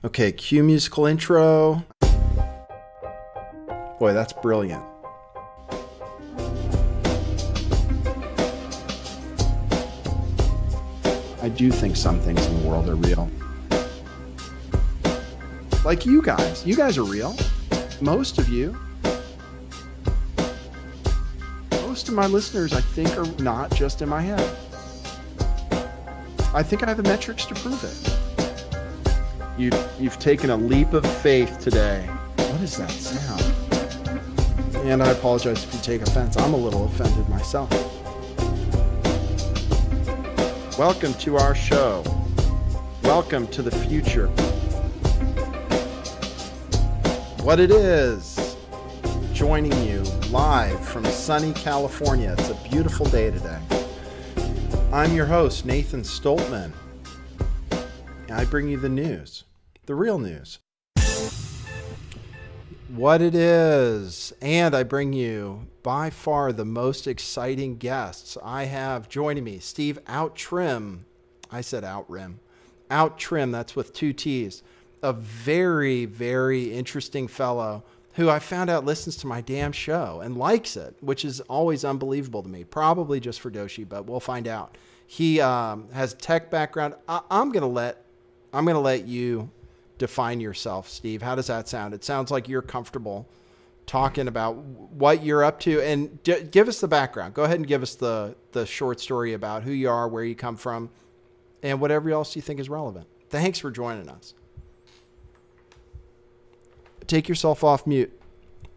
Okay, cue musical intro. Boy, that's brilliant. I do think some things in the world are real. Like you guys. You guys are real. Most of you. Most of my listeners, I think, are not just in my head. I think I have the metrics to prove it. You've taken a leap of faith today. What is that sound? And I apologize if you take offense. I'm a little offended myself. Welcome to our show. Welcome to the future. What it is, joining you live from sunny California. It's a beautiful day today. I'm your host, Nathan Stoltman. And I bring you the news, the real news. What it is, and I bring you by far the most exciting guests. I have joining me Steve Outtrim. I said Outtrim. Outtrim, that's with 2 T's. A very, very interesting fellow who I found out listens to my damn show and likes it, which is always unbelievable to me. Probably just for Doshi, but we'll find out. He has tech background. I'm gonna let you define yourself, Steve. How does that sound? It sounds like you're comfortable talking about what you're up to, and give us the background. Go ahead and give us the short story about who you are, where you come from, and whatever else you think is relevant. Thanks for joining us. Take yourself off mute.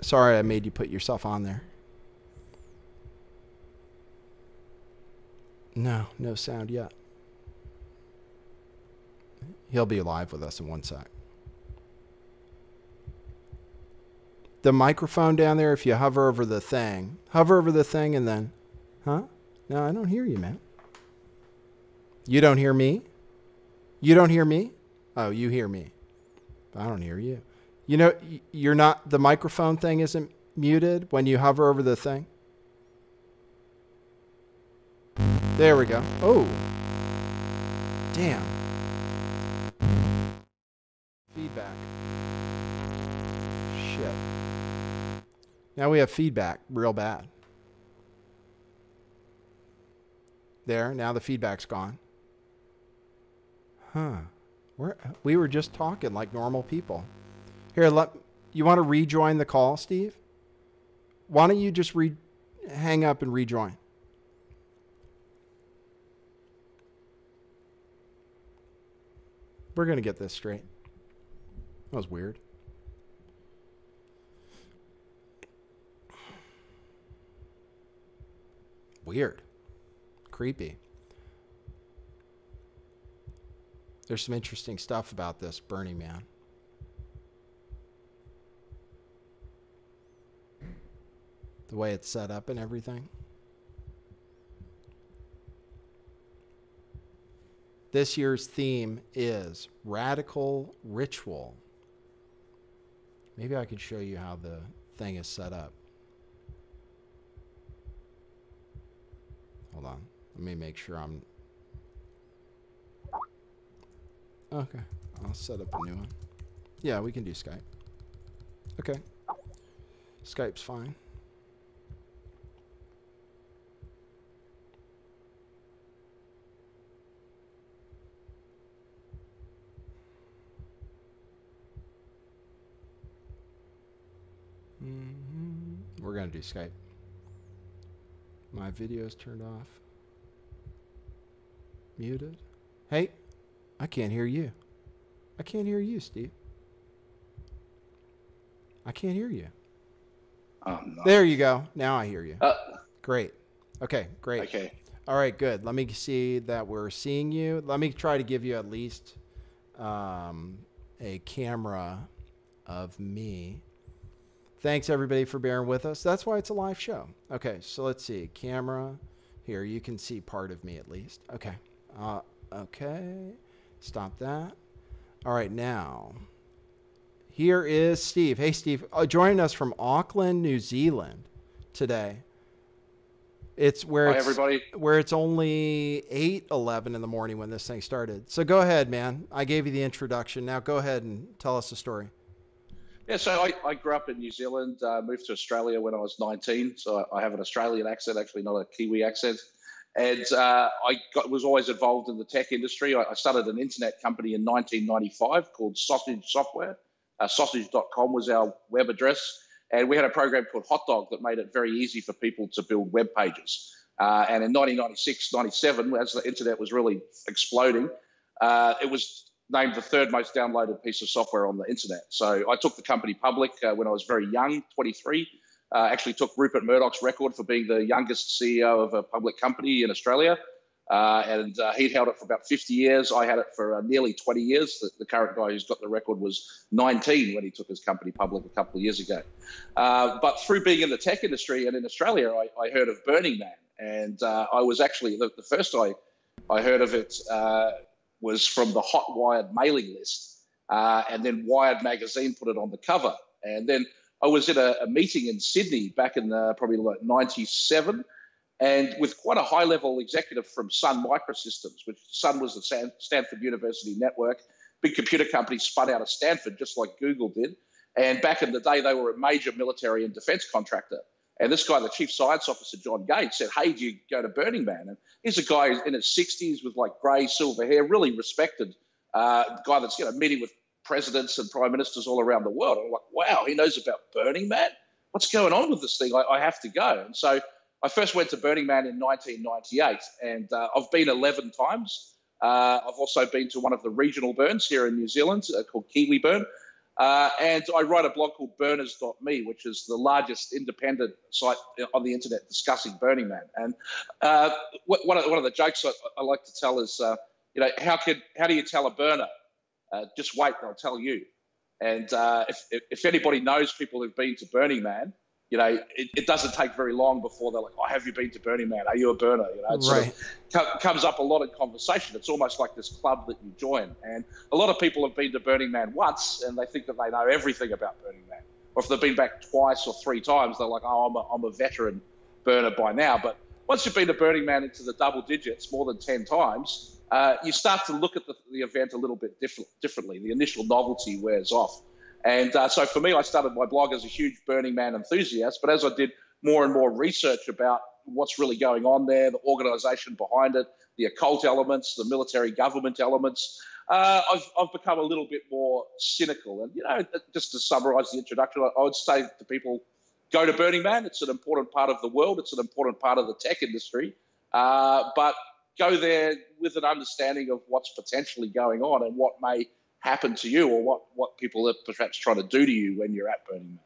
Sorry I made you put yourself on there. No sound yet. He'll be live with us in 1 sec. The microphone down there, if you hover over the thing and then, huh? No, I don't hear you, man. You don't hear me? You don't hear me? Oh, you hear me. I don't hear you. You know, you're not, the microphone thing isn't muted when you hover over the thing. There we go. Oh. Damn. Feedback. Shit. Now we have feedback real bad. There, now the feedback's gone. Huh. We were just talking like normal people. Here, you want to rejoin the call, Steve? Why don't you just hang up and rejoin? We're going to get this straight. That was weird. Weird. Creepy. There's some interesting stuff about this Burning Man. The way it's set up and everything. This year's theme is Radical Ritual. Maybe I could show you how the thing is set up. Hold on. Let me make sure I'm... Okay. I'll set up a new one. Yeah, we can do Skype. Okay. Skype's fine. We're going to do Skype. My video's turned off. Muted. Hey, I can't hear you. I can't hear you, Steve. I can't hear you. Oh, no. There you go. Now I hear you. Great. Okay, great. Okay. All right, good. Let me see that we're seeing you. Let me try to give you at least a camera of me. Thanks, everybody, for bearing with us. That's why it's a live show. Okay, so let's see. Camera. Here, you can see part of me at least. Okay. Okay. Stop that. All right, now. Here is Steve. Hey, Steve. Joining us from Auckland, New Zealand today. It's Hi, everybody. where it's only 8:11 in the morning when this thing started. So go ahead, man. I gave you the introduction. Now go ahead and tell us the story. Yeah, so I grew up in New Zealand, moved to Australia when I was 19. So I have an Australian accent, actually, not a Kiwi accent. And was always involved in the tech industry. I started an internet company in 1995 called Sausage Software. Sausage.com was our web address. And we had a program called Hot Dog that made it very easy for people to build web pages. And in 1996, 97, as the internet was really exploding, it was named the third most downloaded piece of software on the internet. So I took the company public when I was very young, 23. Actually took Rupert Murdoch's record for being the youngest CEO of a public company in Australia. And he'd held it for about 50 years. I had it for nearly 20 years. The current guy who's got the record was 19 when he took his company public a couple of years ago. But through being in the tech industry and in Australia, I heard of Burning Man. And I was actually, the first I heard of it was from the Hot Wired mailing list. And then Wired magazine put it on the cover. And then I was at a meeting in Sydney back in probably like 97, and with quite a high-level executive from Sun Microsystems, which Sun was the Stanford University network, big computer company spun out of Stanford, just like Google did. And back in the day, they were a major military and defense contractor. And this guy, the chief science officer, John Gates, said, "Hey, do you go to Burning Man?" And he's a guy in his 60s with like grey, silver hair, really respected guy that's meeting with presidents and prime ministers all around the world. I'm like, wow, he knows about Burning Man? What's going on with this thing? I have to go. And so I first went to Burning Man in 1998, and I've been 11 times. I've also been to one of the regional burns here in New Zealand called Kiwi Burn. And I write a blog called burners.me, which is the largest independent site on the internet discussing Burning Man. And one of the jokes I like to tell is, how do you tell a burner? Just wait, they'll tell you. And if anybody knows people who've been to Burning Man, it doesn't take very long before they're like, "Oh, have you been to Burning Man? Are you a burner?" It sort of comes up a lot in conversation. It's almost like this club that you join. And a lot of people have been to Burning Man once, and they think that they know everything about Burning Man. Or if they've been back twice or three times, they're like, "Oh, I'm a veteran burner by now." But once you've been to Burning Man into the double digits more than 10 times, you start to look at the event a little bit differently. The initial novelty wears off. And so for me, I started my blog as a huge Burning Man enthusiast, but as I did more and more research about what's really going on there, the organization behind it, the occult elements, the military government elements, I've become a little bit more cynical. And, just to summarize the introduction, I would say to people, go to Burning Man. It's an important part of the world. It's an important part of the tech industry. But go there with an understanding of what's potentially going on and what may happen to you, or what people are perhaps trying to do to you when you're at Burning Man.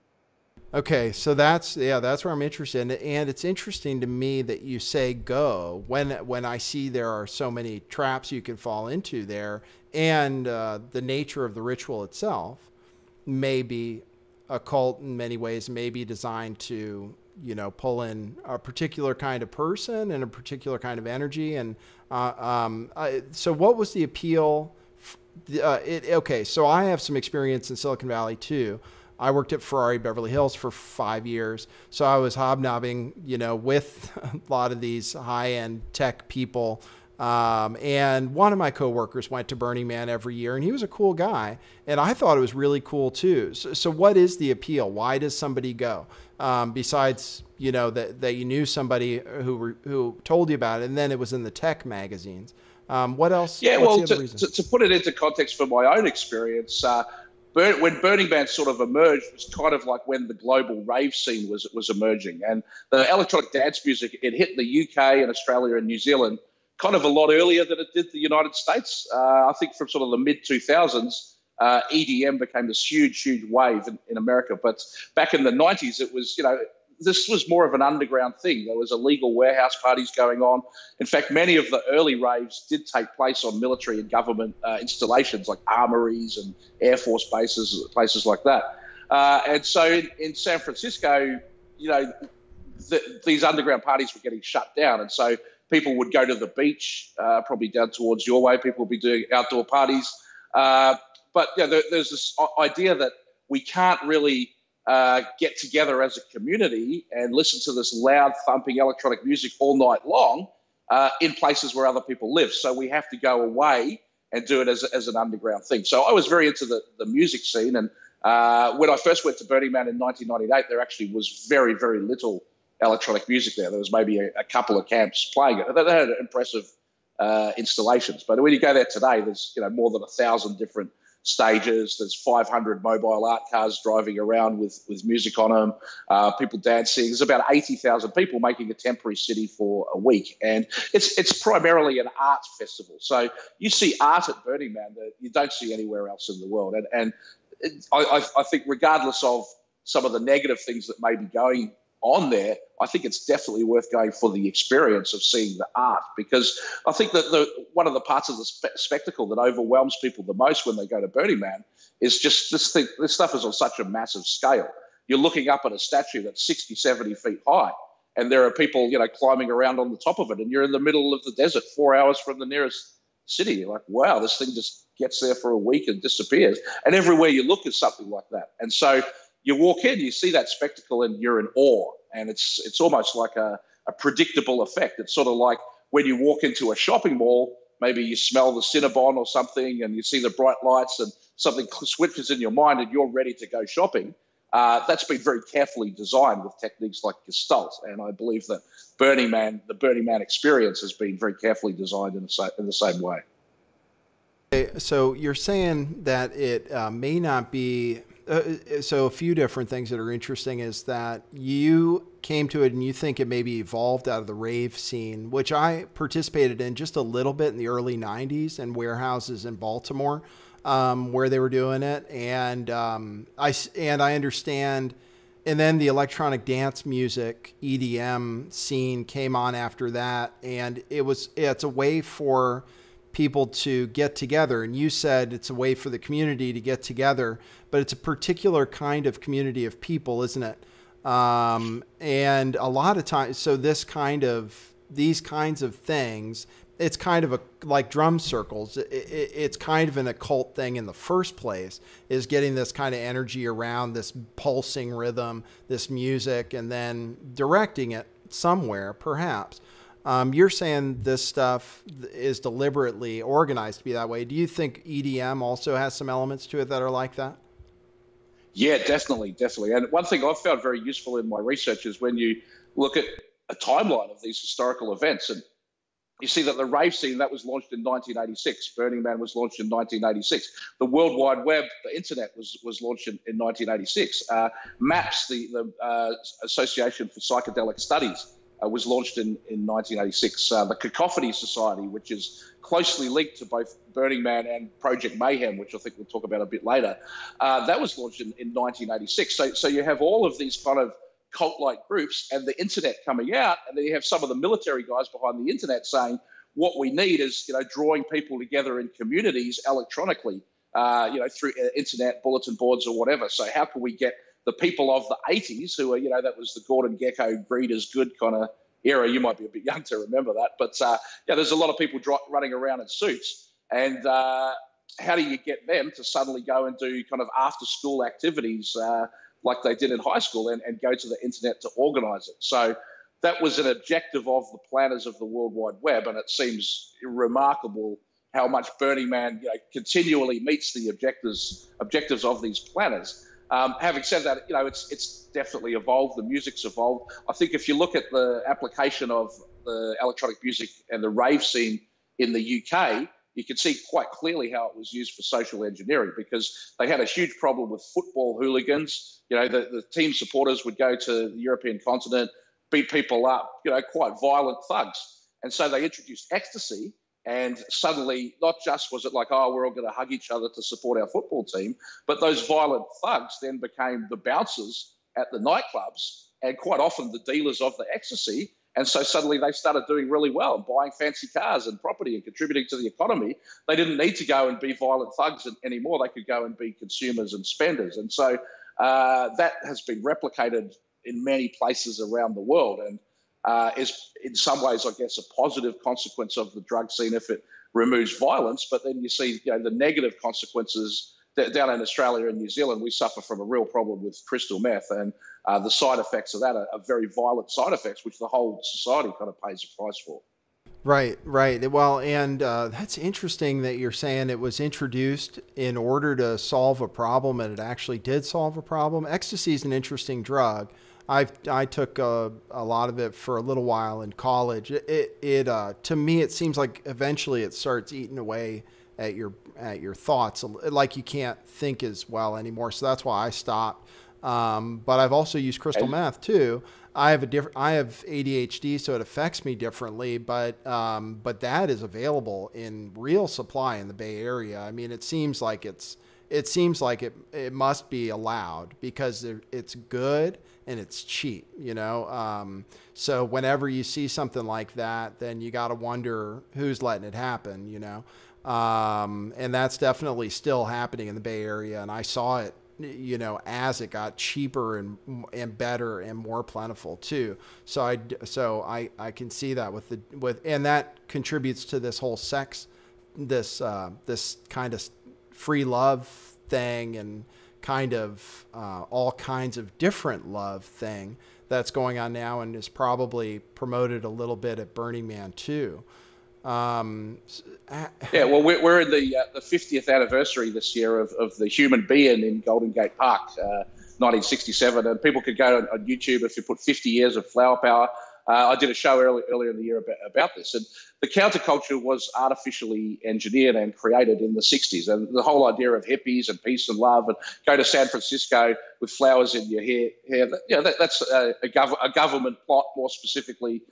Okay, so that's where I'm interested in. And it's interesting to me that you say go when I see there are so many traps you can fall into there, and the nature of the ritual itself may be occult in many ways, may be designed to pull in a particular kind of person and a particular kind of energy. And so what was the appeal? Okay, so I have some experience in Silicon Valley too. I worked at Ferrari Beverly Hills for 5 years. So I was hobnobbing, with a lot of these high-end tech people. And one of my coworkers went to Burning Man every year, and he was a cool guy. And I thought it was really cool too. So what is the appeal? Why does somebody go? Besides, that you knew somebody who told you about it, and then it was in the tech magazines. What else? Yeah, well, to put it into context from my own experience, when Burning Man sort of emerged, it was kind of like when the global rave scene was emerging. And the electronic dance music, it hit the UK and Australia and New Zealand kind of a lot earlier than it did the United States. I think from sort of the mid-2000s, EDM became this huge, huge wave in America. But back in the 90s, it was, this was more of an underground thing. There was illegal warehouse parties going on. In fact, many of the early raves did take place on military and government installations like armories and Air Force bases, places like that. And so in San Francisco, these underground parties were getting shut down. And so people would go to the beach, probably down towards your way. People would be doing outdoor parties. But there's this idea that we can't really get together as a community and listen to this loud thumping electronic music all night long in places where other people live. So we have to go away and do it as an underground thing. So I was very into the music scene. And when I first went to Burning Man in 1998, there actually was very, very little electronic music there. There was maybe a couple of camps playing it. They had impressive installations. But when you go there today, there's more than 1,000 different stages. There's 500 mobile art cars driving around with music on them, people dancing. There's about 80,000 people making a temporary city for a week. And it's primarily an art festival. So you see art at Burning Man that you don't see anywhere else in the world. And I think regardless of some of the negative things that may be going on there, I think it's definitely worth going for the experience of seeing the art, because I think that one of the parts of the spectacle that overwhelms people the most when they go to Burning Man is just this stuff is on such a massive scale. You're looking up at a statue that's 60, 70 feet high, and there are people, climbing around on the top of it, and you're in the middle of the desert 4 hours from the nearest city. You're like, wow, this thing just gets there for a week and disappears. And everywhere you look is something like that. And so you walk in, you see that spectacle, and you're in awe. And it's almost like a predictable effect. It's sort of like when you walk into a shopping mall, maybe you smell the Cinnabon or something, and you see the bright lights, and something switches in your mind, and you're ready to go shopping. That's been very carefully designed with techniques like Gestalt. And I believe that the Burning Man experience has been very carefully designed in the same way. Okay, so you're saying that it may not be... so a few different things that are interesting is that you came to it and you think it maybe evolved out of the rave scene, which I participated in just a little bit in the early 90s in warehouses in Baltimore, where they were doing it. And I understand. And then the electronic dance music EDM scene came on after that. And it's a way for people to get together. And you said it's a way for the community to get together, but it's a particular kind of community of people, isn't it? And a lot of times, so these kinds of things, it's kind of like drum circles. It's kind of an occult thing in the first place, is getting this kind of energy around this pulsing rhythm, this music, and then directing it somewhere, perhaps. You're saying this stuff is deliberately organized to be that way. Do you think EDM also has some elements to it that are like that? Yeah, definitely. And one thing I've found very useful in my research is when you look at a timeline of these historical events, and you see that the rave scene, that was launched in 1986. Burning Man was launched in 1986. The World Wide Web, the internet, was launched in 1986. MAPS, the Association for Psychedelic Studies, was launched in 1986. The Cacophony Society, which is closely linked to both Burning Man and Project Mayhem, which I think we'll talk about a bit later, that was launched in 1986. So you have all of these kind of cult-like groups and the internet coming out, and then you have some of the military guys behind the internet saying, what we need is drawing people together in communities electronically, through internet, bulletin boards or whatever. So how can we get the people of the 80s who are, that was the Gordon Gekko, greed is good kind of era. You might be a bit young to remember that. But, there's a lot of people running around in suits. And how do you get them to suddenly go and do kind of after-school activities like they did in high school and go to the internet to organize it? So that was an objective of the planners of the World Wide Web. And it seems remarkable how much Burning Man continually meets the objectives of these planners. Having said that, it's definitely evolved. The music's evolved. I think if you look at the application of the electronic music and the rave scene in the UK, you can see quite clearly how it was used for social engineering, because they had a huge problem with football hooligans. The team supporters would go to the European continent, beat people up, quite violent thugs. And so they introduced ecstasy. And suddenly, not just was it like, oh, we're all going to hug each other to support our football team, but those violent thugs then became the bouncers at the nightclubs and quite often the dealers of the ecstasy. And so suddenly they started doing really well, buying fancy cars and property and contributing to the economy. They didn't need to go and be violent thugs anymore. They could go and be consumers and spenders. And so that has been replicated in many places around the world, and is in some ways, I guess, a positive consequence of the drug scene if it removes violence. But then you see the negative consequences down in Australia and New Zealand, we suffer from a real problem with crystal meth, and the side effects of that are very violent side effects, which the whole society kind of pays a price for. Right, right. Well, and that's interesting that you're saying it was introduced in order to solve a problem, and it actually did solve a problem. Ecstasy is an interesting drug. I took a lot of it for a little while in college. To me, it seems like eventually it starts eating away at your thoughts, like you can't think as well anymore. So that's why I stopped. But I've also used crystal meth too. I have ADHD, so it affects me differently, but that is available in real supply in the Bay Area. I mean, it seems like it must be allowed because it's good and it's cheap, you know? So whenever you see something like that, then you got to wonder who's letting it happen, you know? And that's definitely still happening in the Bay Area. And I saw it, you know, as it got cheaper and better and more plentiful too. So I can see that and that contributes to this whole this kind of free love thing and kind of all kinds of different love thing that's going on now, and is probably promoted a little bit at Burning Man too. Yeah, well, we're in the 50th anniversary this year of the human being in Golden Gate Park, 1967, and people could go on YouTube if you put 50 years of flower power. I did a show earlier in the year about this, and the counterculture was artificially engineered and created in the 60s, and the whole idea of hippies and peace and love and go to San Francisco with flowers in your hair, that's a government plot, more specifically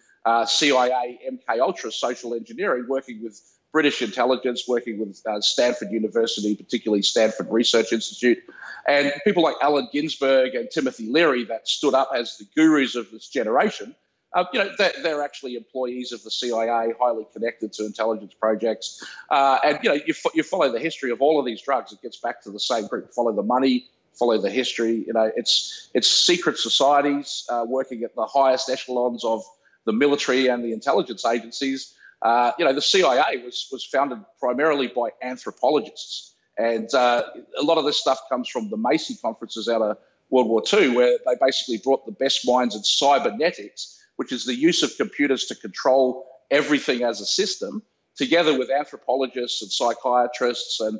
CIA, MK Ultra social engineering, working with British intelligence, working with Stanford University, particularly Stanford Research Institute, and people like Allen Ginsberg and Timothy Leary that stood up as the gurus of this generation. They're actually employees of the CIA, highly connected to intelligence projects. And, you follow the history of all of these drugs. It gets back to the same group. Follow the money, follow the history. It's secret societies working at the highest echelons of the military and the intelligence agencies. The CIA was founded primarily by anthropologists. And a lot of this stuff comes from the Macy conferences out of World War II, where they basically brought the best minds in cybernetics, which is the use of computers to control everything as a system, together with anthropologists and psychiatrists and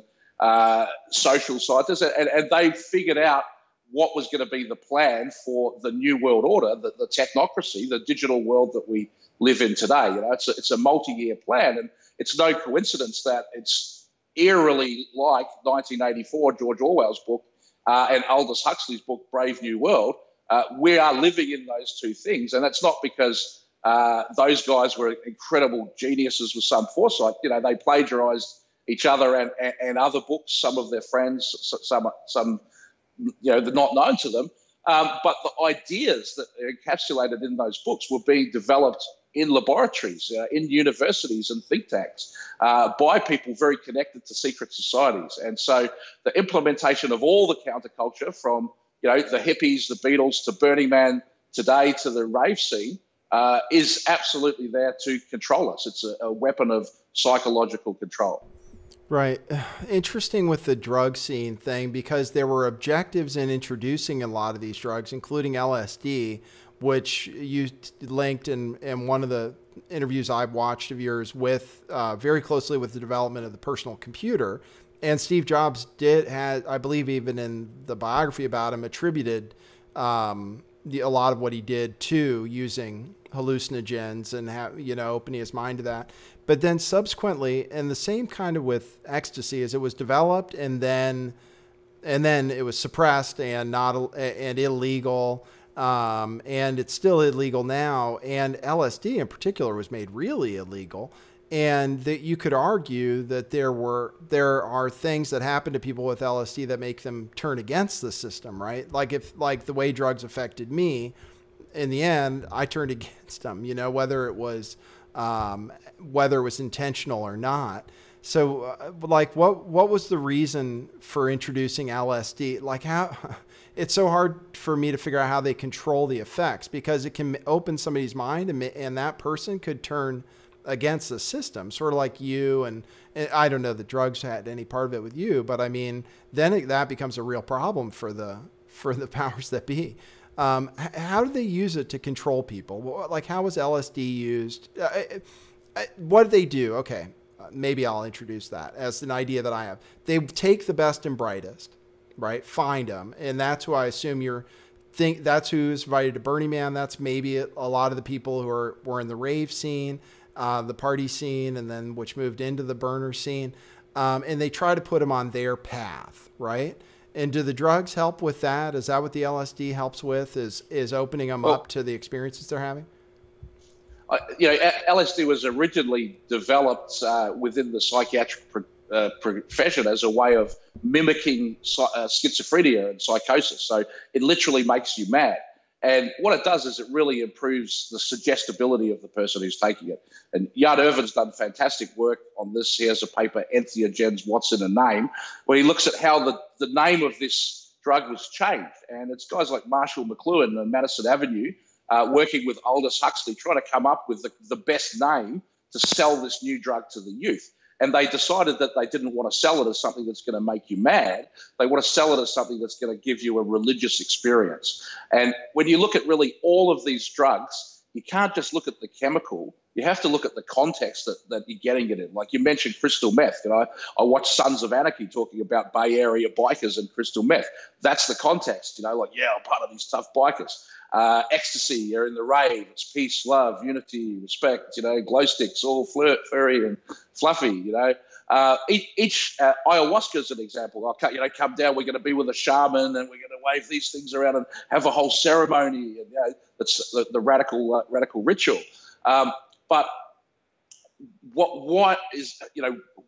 social scientists. And they figured out what was going to be the plan for the new world order, the technocracy, the digital world that we live in today. It's a multi-year plan, and it's no coincidence that it's eerily like 1984, George Orwell's book, and Aldous Huxley's book, Brave New World. We are living in those two things, and that's not because those guys were incredible geniuses with some foresight. They plagiarized each other and other books, some of their friends, some they're not known to them. But the ideas that are encapsulated in those books were being developed in laboratories, in universities and think tanks by people very connected to secret societies. And so the implementation of all the counterculture from the hippies, the Beatles, to Burning Man today, to the rave scene, is absolutely there to control us. It's a weapon of psychological control. Right. Interesting with the drug scene thing, because there were objectives in introducing a lot of these drugs, including LSD, which you linked in one of the interviews I've watched of yours with very closely with the development of the personal computer. And Steve Jobs I believe even in the biography about him, attributed a lot of what he did to using hallucinogens and opening his mind to that. But then subsequently, and the same kind of with ecstasy, as it was developed and then it was suppressed and illegal, and it's still illegal now. And LSD in particular was made really illegal. And that you could argue that there are things that happen to people with LSD that make them turn against the system, right? Like the way drugs affected me, in the end, I turned against them, whether it was intentional or not. So what was the reason for introducing LSD? Like, how it's so hard for me to figure out how they control the effects, because it can open somebody's mind and that person could turn against the system, sort of like you. And I don't know that drugs had any part of it with you, but I mean, then that becomes a real problem for the powers that be. How do they use it to control people? Like, how was LSD used? What did they do? Okay, maybe I'll introduce that as an idea that I have. They take the best and brightest, right? Find them, and that's who I assume that's who's invited to Burning Man. That's maybe a lot of the people who were in the rave scene, the party scene, and then which moved into the burner scene, and they try to put them on their path, right? And do the drugs help with that? Is that what the LSD helps with? Is opening them up to the experiences they're having? LSD was originally developed within the psychiatric profession as a way of mimicking schizophrenia and psychosis. So it literally makes you mad. And what it does is it really improves the suggestibility of the person who's taking it. And Jan Irvin's done fantastic work on this. He has a paper, Entheogens, What's in a Name, where he looks at how the name of this drug was changed. And it's guys like Marshall McLuhan and Madison Avenue working with Aldous Huxley, trying to come up with the best name to sell this new drug to the youth. And they decided that they didn't want to sell it as something that's going to make you mad. They want to sell it as something that's going to give you a religious experience. And when you look at really all of these drugs, you can't just look at the chemical. You have to look at the context that you're getting it in. Like you mentioned crystal meth. I watched Sons of Anarchy talking about Bay Area bikers and crystal meth. That's the context. I'm part of these tough bikers. Ecstasy, you're in the rave. It's peace, love, unity, respect. Glow sticks, all furry and fluffy. Each ayahuasca is an example. I'll come down. We're going to be with a shaman, and we're going to wave these things around and have a whole ceremony. And that's the radical ritual. But what is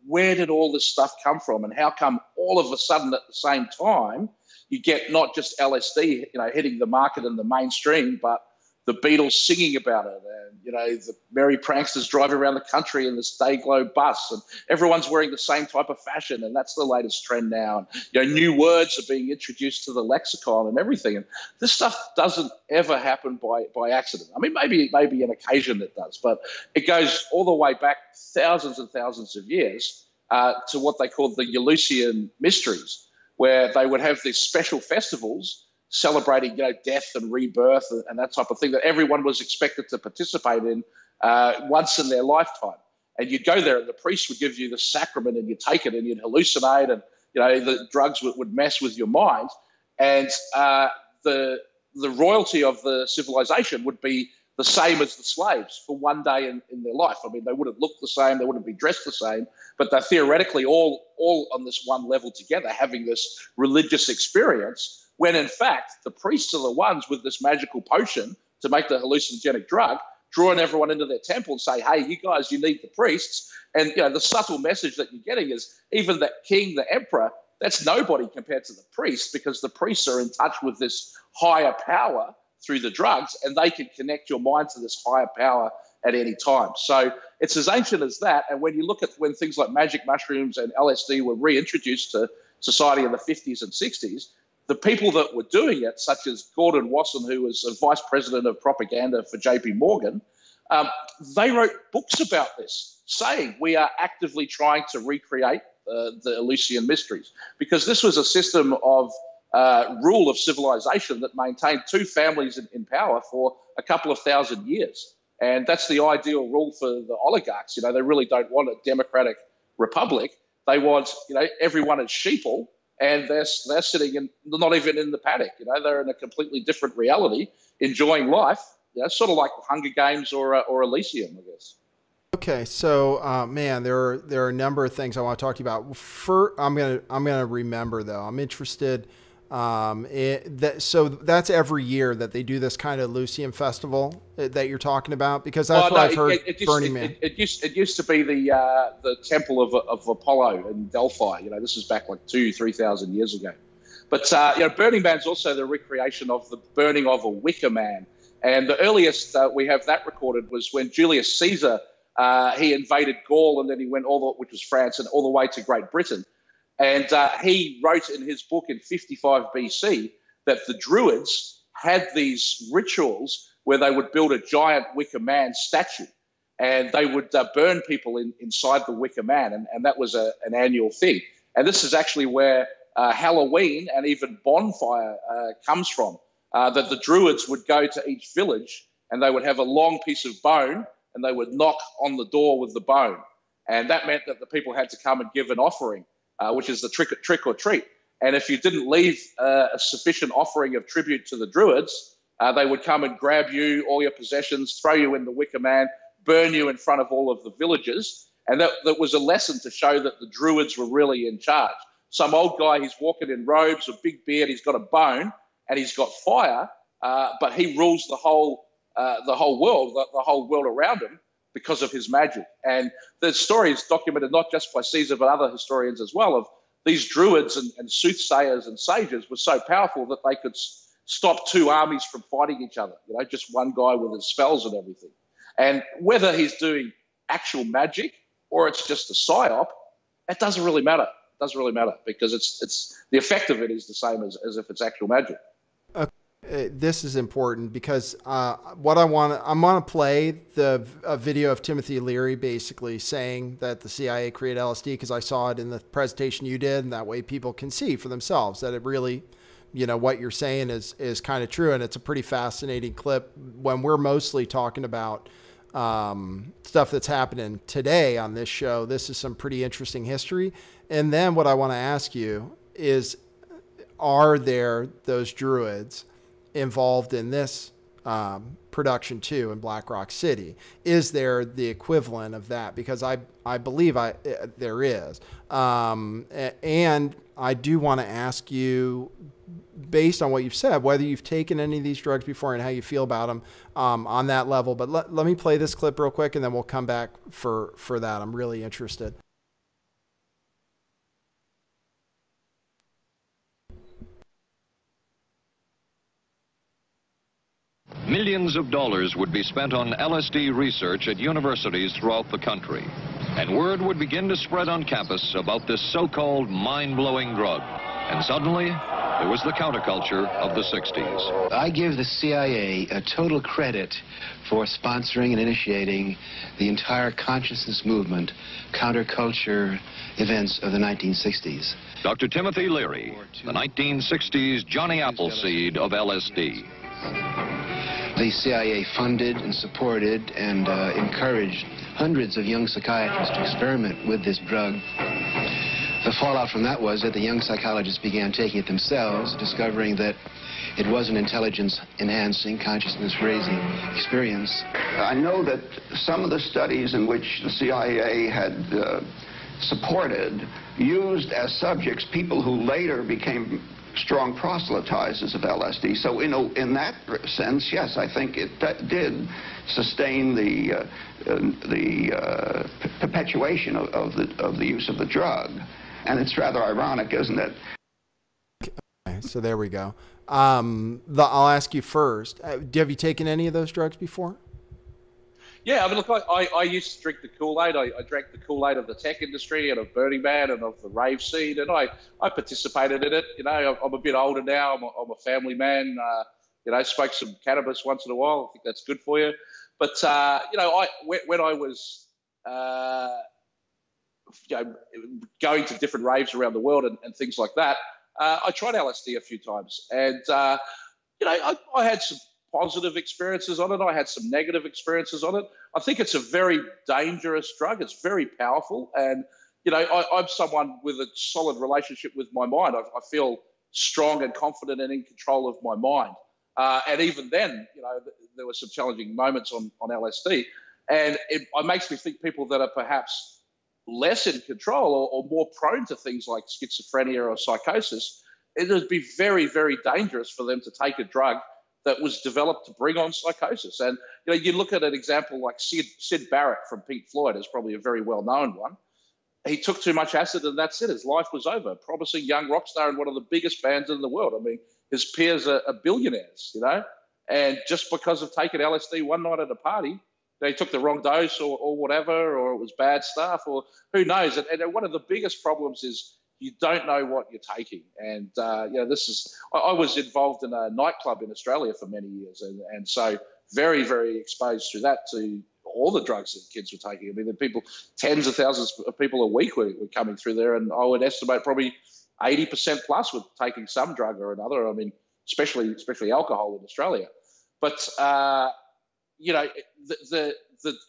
where did all this stuff come from, and how come all of a sudden at the same time you get not just LSD, hitting the market and the mainstream, but the Beatles singing about it, and the merry pranksters driving around the country in this Dayglow bus, and everyone's wearing the same type of fashion, and that's the latest trend now. And new words are being introduced to the lexicon and everything. And this stuff doesn't ever happen by accident. I mean, maybe an occasion it does, but it goes all the way back thousands and thousands of years to what they called the Eleusinian mysteries, where they would have these special festivals celebrating, death and rebirth and that type of thing that everyone was expected to participate in once in their lifetime. And you'd go there and the priest would give you the sacrament and you'd take it and you'd hallucinate, and, the drugs would mess with your mind. And the royalty of the civilization would be the same as the slaves for one day in their life. I mean, they wouldn't look the same, they wouldn't be dressed the same, but they're theoretically all on this one level together, having this religious experience, when in fact the priests are the ones with this magical potion to make the hallucinogenic drug, drawing everyone into their temple and say, hey, you guys, you need the priests. And the subtle message that you're getting is even that king, the emperor, that's nobody compared to the priest, because the priests are in touch with this higher power through the drugs, and they can connect your mind to this higher power at any time. So it's as ancient as that. And when you look at when things like magic mushrooms and LSD were reintroduced to society in the 50s and 60s, the people that were doing it, such as Gordon Wasson, who was a vice president of propaganda for JP Morgan, they wrote books about this, saying we are actively trying to recreate the Eleusinian mysteries, because this was a system of rule of civilization that maintained two families in power for a couple of thousand years. And that's the ideal rule for the oligarchs. They really don't want a democratic republic. They want, everyone is sheeple, and they're sitting in, not even in the paddock. They're in a completely different reality, enjoying life. Sort of like Hunger Games or Elysium, I guess. Okay, so man, there are a number of things I want to talk to you about. I'm gonna remember though. I'm interested. So that's every year that they do this kind of Elysium festival that you're talking about, because that's what I've heard. Burning Man. It used to be the temple of Apollo in Delphi. This is back like 2,000-3,000 years ago. But Burning Man's also the recreation of the burning of a Wicker Man. And the earliest we have that recorded was when Julius Caesar, he invaded Gaul, and then he went which was France, and all the way to Great Britain. And he wrote in his book in 55 BC that the Druids had these rituals where they would build a giant Wicker Man statue. and they would burn people inside the Wicker Man, and that was an annual thing. And this is actually where Halloween and even bonfire comes from, that the Druids would go to each village and they would have a long piece of bone and they would knock on the door with the bone. And that meant that the people had to come and give an offering, which is the trick or treat. And if you didn't leave a sufficient offering of tribute to the Druids, they would come and grab you, all your possessions, throw you in the Wicker Man, burn you in front of all of the villagers. And that was a lesson to show that the Druids were really in charge. Some old guy, he's walking in robes, a big beard, he's got a bone, and he's got fire, but he rules the whole world, the whole world around him because of his magic. And the story is documented not just by Caesar, but other historians as well, of these Druids and soothsayers and sages were so powerful that they could stop two armies from fighting each other, just one guy with his spells and everything. And whether he's doing actual magic or it's just a psyop, it doesn't really matter. It doesn't really matter because it's the effect of it is the same as if it's actual magic. This is important because I'm going to play a video of Timothy Leary basically saying that the CIA created LSD because I saw it in the presentation you did, and that way people can see for themselves that it really, what you're saying is kind of true. And it's a pretty fascinating clip when we're mostly talking about stuff that's happening today on this show. This is some pretty interesting history. And then what I want to ask you is, are there those Druids involved in this production too in Black Rock City? Is there the equivalent of that? Because I believe there is. And I do want to ask you, based on what you've said, whether you've taken any of these drugs before and how you feel about them on that level. But let me play this clip real quick and then we'll come back for that. I'm really interested. Millions of dollars would be spent on LSD research at universities throughout the country. And word would begin to spread on campus about this so-called mind-blowing drug. And suddenly, there was the counterculture of the 60s. I give the CIA a total credit for sponsoring and initiating the entire consciousness movement, counterculture events of the 1960s. Dr. Timothy Leary, the 1960s Johnny Appleseed of LSD. The CIA funded and supported and encouraged hundreds of young psychiatrists to experiment with this drug. The fallout from that was that the young psychologists began taking it themselves, discovering that it was an intelligence-enhancing, consciousness-raising experience. I know that some of the studies in which the CIA had supported used as subjects people who later became strong proselytizers of LSD. So, in that sense, yes, I think it did sustain the perpetuation of the use of the drug. And it's rather ironic, isn't it? Okay, so there we go. I'll ask you first. Have you taken any of those drugs before? Yeah, I mean, look, I used to drink the Kool-Aid. I drank the Kool-Aid of the tech industry and of Burning Man and of the rave scene, and I participated in it. I'm a bit older now. I'm a family man. Smoke some cannabis once in a while. I think that's good for you. But when I was going to different raves around the world and things like that, I tried LSD a few times, and I had some positive experiences on it. I had some negative experiences on it. I think it's a very dangerous drug. It's very powerful. And, I'm someone with a solid relationship with my mind. I feel strong and confident and in control of my mind. And even then, there were some challenging moments on LSD. And it makes me think people that are perhaps less in control or more prone to things like schizophrenia or psychosis, it would be very, very dangerous for them to take a drug that was developed to bring on psychosis. And you look at an example like Sid Barrett from Pink Floyd is probably a very well-known one. He took too much acid and that's it. His life was over. Promising young rock star and one of the biggest bands in the world. I mean, his peers are billionaires, and just because of taking LSD one night at a party, they took the wrong dose or whatever, or it was bad stuff, or who knows. And one of the biggest problems is you don't know what you're taking. And, I was involved in a nightclub in Australia for many years. And so very, very exposed through that to all the drugs that kids were taking. I mean, the people, tens of thousands of people a week were coming through there, and I would estimate probably 80% plus were taking some drug or another. I mean, especially alcohol in Australia. But the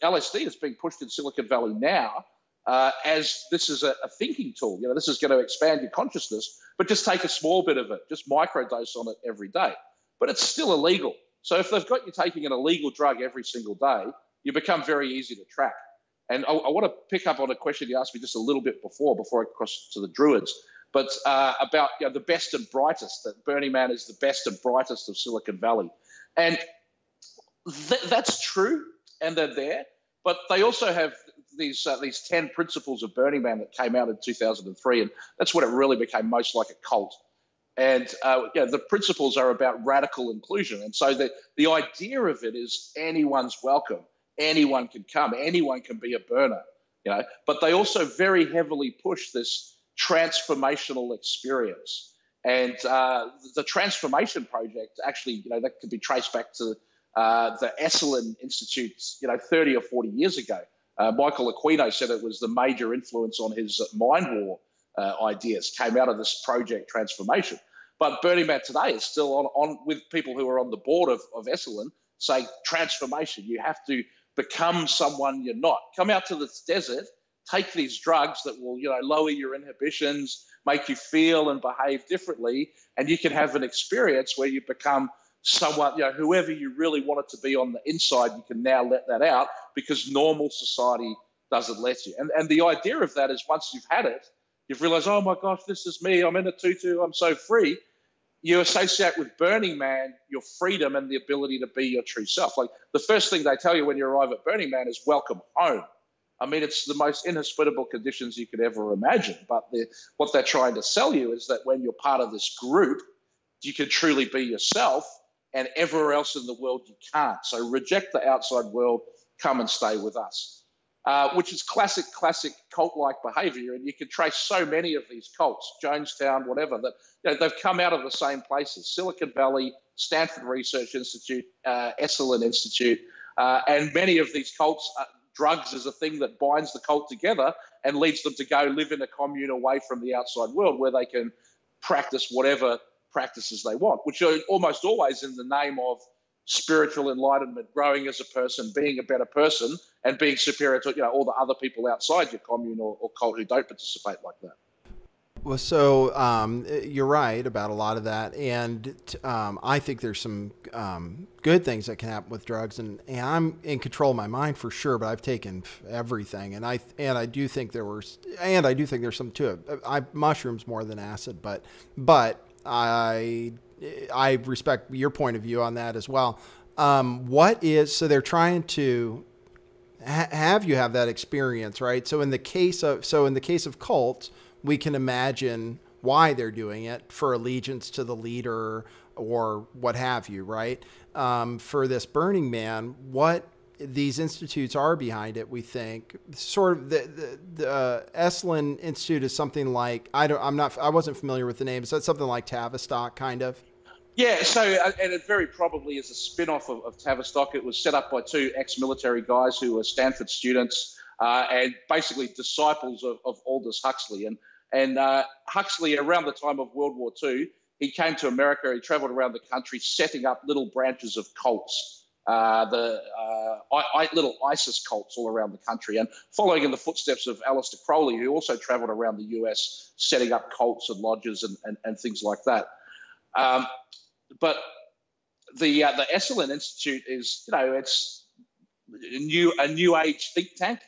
LSD is being pushed in Silicon Valley now as this is a thinking tool. This is going to expand your consciousness, but just take a small bit of it, just microdose on it every day. But it's still illegal. So if they've got you taking an illegal drug every single day, you become very easy to track. And I want to pick up on a question you asked me just a little bit before I cross to the Druids, but about the best and brightest, that Burning Man is the best and brightest of Silicon Valley. And that's true, and they're there, but they also have these 10 principles of Burning Man that came out in 2003, and that's when it really became most like a cult. And the principles are about radical inclusion. And so the idea of it is anyone's welcome. Anyone can come. Anyone can be a burner. But they also very heavily push this transformational experience. And the transformation project actually, that could be traced back to the Esalen Institute, 30 or 40 years ago. Michael Aquino said it was the major influence on his mind war ideas came out of this project transformation. But Burning Man today is still on with people who are on the board of Esalen saying transformation. You have to become someone you're not. Come out to this desert, take these drugs that will, lower your inhibitions, make you feel and behave differently, and you can have an experience where you become someone, whoever you really wanted to be on the inside, you can now let that out because normal society doesn't let you. And the idea of that is once you've had it, you've realized, oh my gosh, this is me. I'm in a tutu. I'm so free. You associate with Burning Man your freedom and the ability to be your true self. Like the first thing they tell you when you arrive at Burning Man is welcome home. I mean, it's the most inhospitable conditions you could ever imagine. But what they're trying to sell you is that when you're part of this group, you can truly be yourself, and everywhere else in the world you can't. So reject the outside world, come and stay with us, which is classic cult-like behavior. And you can trace so many of these cults, Jonestown, whatever, that they've come out of the same places: Silicon Valley, Stanford Research Institute, Esalen Institute, and many of these cults, drugs is a thing that binds the cult together and leads them to go live in a commune away from the outside world where they can practice whatever practices they want, which are almost always in the name of spiritual enlightenment, growing as a person, being a better person, and being superior to all the other people outside your commune or cult who don't participate like that. Well, so you're right about a lot of that, and I think there's some good things that can happen with drugs, and I'm in control of my mind for sure. But I've taken everything, and I do think there's some to it. Mushrooms more than acid, but I respect your point of view on that as well. So they're trying to have you have that experience, right? So in the case of cults, we can imagine why they're doing it, for allegiance to the leader or what have you, right? For this Burning Man, what these institutes are behind it, we think, sort of the Esalen Institute is something like, I wasn't familiar with the name. So it's something like Tavistock, kind of. Yeah, so, and it very probably is a spin-off of Tavistock. It was set up by two ex-military guys who were Stanford students and basically disciples of Aldous Huxley. And Huxley, around the time of World War II, he came to America. He traveled around the country setting up little branches of cults, little ISIS cults all around the country, and following in the footsteps of Aleister Crowley, who also traveled around the US setting up cults and lodges and things like that. But the Esalen Institute is, it's a new age think tank.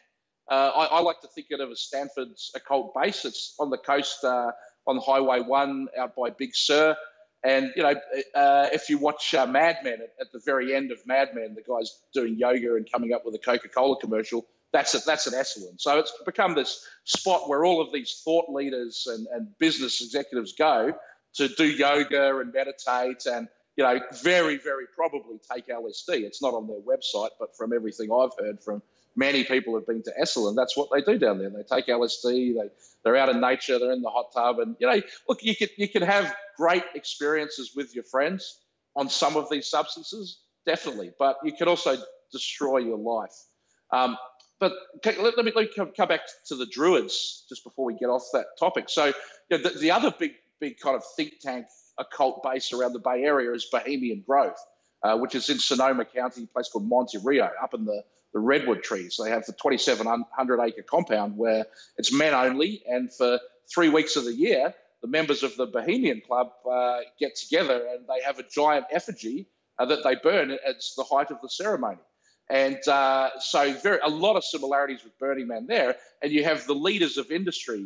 I like to think of it as Stanford's occult base. It's on the coast on Highway 1 out by Big Sur. And, if you watch Mad Men, at the very end of Mad Men, the guy's doing yoga and coming up with a Coca-Cola commercial. That's an Esalen. So it's become this spot where all of these thought leaders and business executives go to do yoga and meditate and, very, very probably take LSD. It's not on their website, but from everything I've heard from many people who've been to Esalen, that's what they do down there. They take LSD, they're out in nature, they're in the hot tub, and look, you can have great experiences with your friends on some of these substances, definitely, but you can also destroy your life. But let me come back to the Druids just before we get off that topic. So the other big kind of think tank occult base around the Bay Area is Bohemian Grove, which is in Sonoma County, a place called Monte Rio, up in the redwood trees. They have the 2,700-acre compound where it's men only, and for 3 weeks of the year, the members of the Bohemian Club get together and they have a giant effigy that they burn at the height of the ceremony. And so a lot of similarities with Burning Man there. And you have the leaders of industry.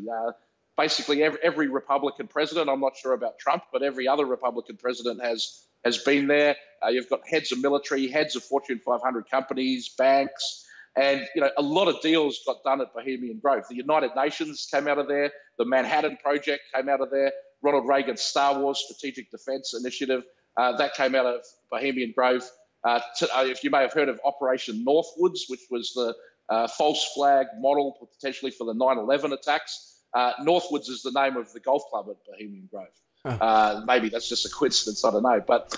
Basically, every Republican president, I'm not sure about Trump, but every other Republican president has been there. You've got heads of military, heads of Fortune 500 companies, banks. And, a lot of deals got done at Bohemian Grove. The United Nations came out of there. The Manhattan Project came out of there. Ronald Reagan's Star Wars Strategic Defense Initiative, that came out of Bohemian Grove. If you may have heard of Operation Northwoods, which was the false flag model potentially for the 9/11 attacks. Northwoods is the name of the golf club at Bohemian Grove. Maybe that's just a coincidence, I don't know. But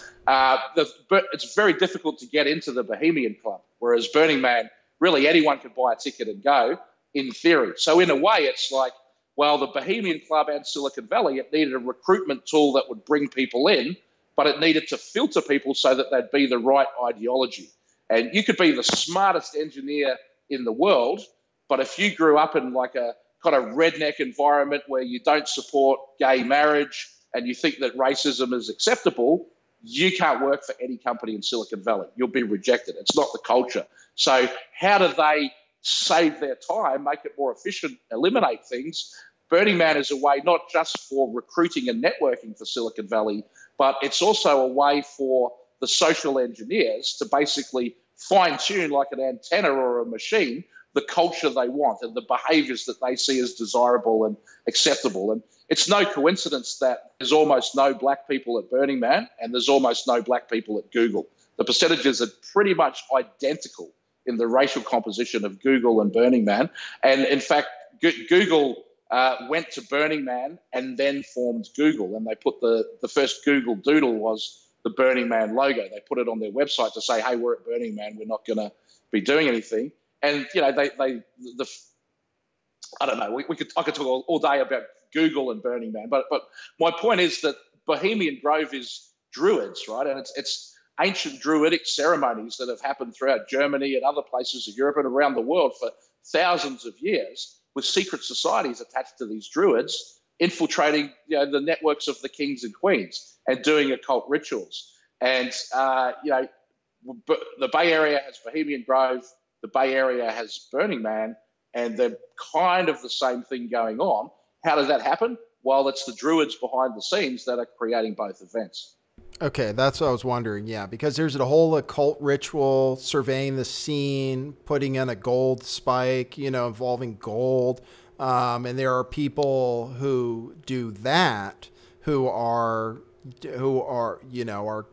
it's very difficult to get into the Bohemian Club, whereas Burning Man, really anyone could buy a ticket and go, in theory. So in a way, it's like, well, the Bohemian Club and Silicon Valley, it needed a recruitment tool that would bring people in, but it needed to filter people so that they'd be the right ideology. And you could be the smartest engineer in the world, but if you grew up in like a kind of redneck environment where you don't support gay marriage and you think that racism is acceptable, you can't work for any company in Silicon Valley. You'll be rejected. It's not the culture. So how do they save their time, make it more efficient, eliminate things? Burning Man is a way not just for recruiting and networking for Silicon Valley, but it's also a way for the social engineers to basically fine-tune, like an antenna or a machine, the culture they want and the behaviors that they see as desirable and acceptable. And it's no coincidence that there's almost no black people at Burning Man and there's almost no black people at Google. The percentages are pretty much identical in the racial composition of Google and Burning Man. And in fact, Google went to Burning Man and then formed Google. And they put the first Google Doodle was the Burning Man logo. They put it on their website to say, hey, we're at Burning Man. We're not going to be doing anything. And, I don't know, I could talk all day about Google and Burning Man. But my point is that Bohemian Grove is Druids, right? And it's ancient Druidic ceremonies that have happened throughout Germany and other places of Europe and around the world for thousands of years, with secret societies attached to these Druids infiltrating the networks of the kings and queens and doing occult rituals. And, the Bay Area has Bohemian Grove, the Bay Area has Burning Man, and they're kind of the same thing going on. How does that happen? Well, it's the Druids behind the scenes that are creating both events. Okay, that's what I was wondering. Yeah, because there's a whole occult ritual, surveying the scene, putting in a gold spike, involving gold. And there are people who do that who are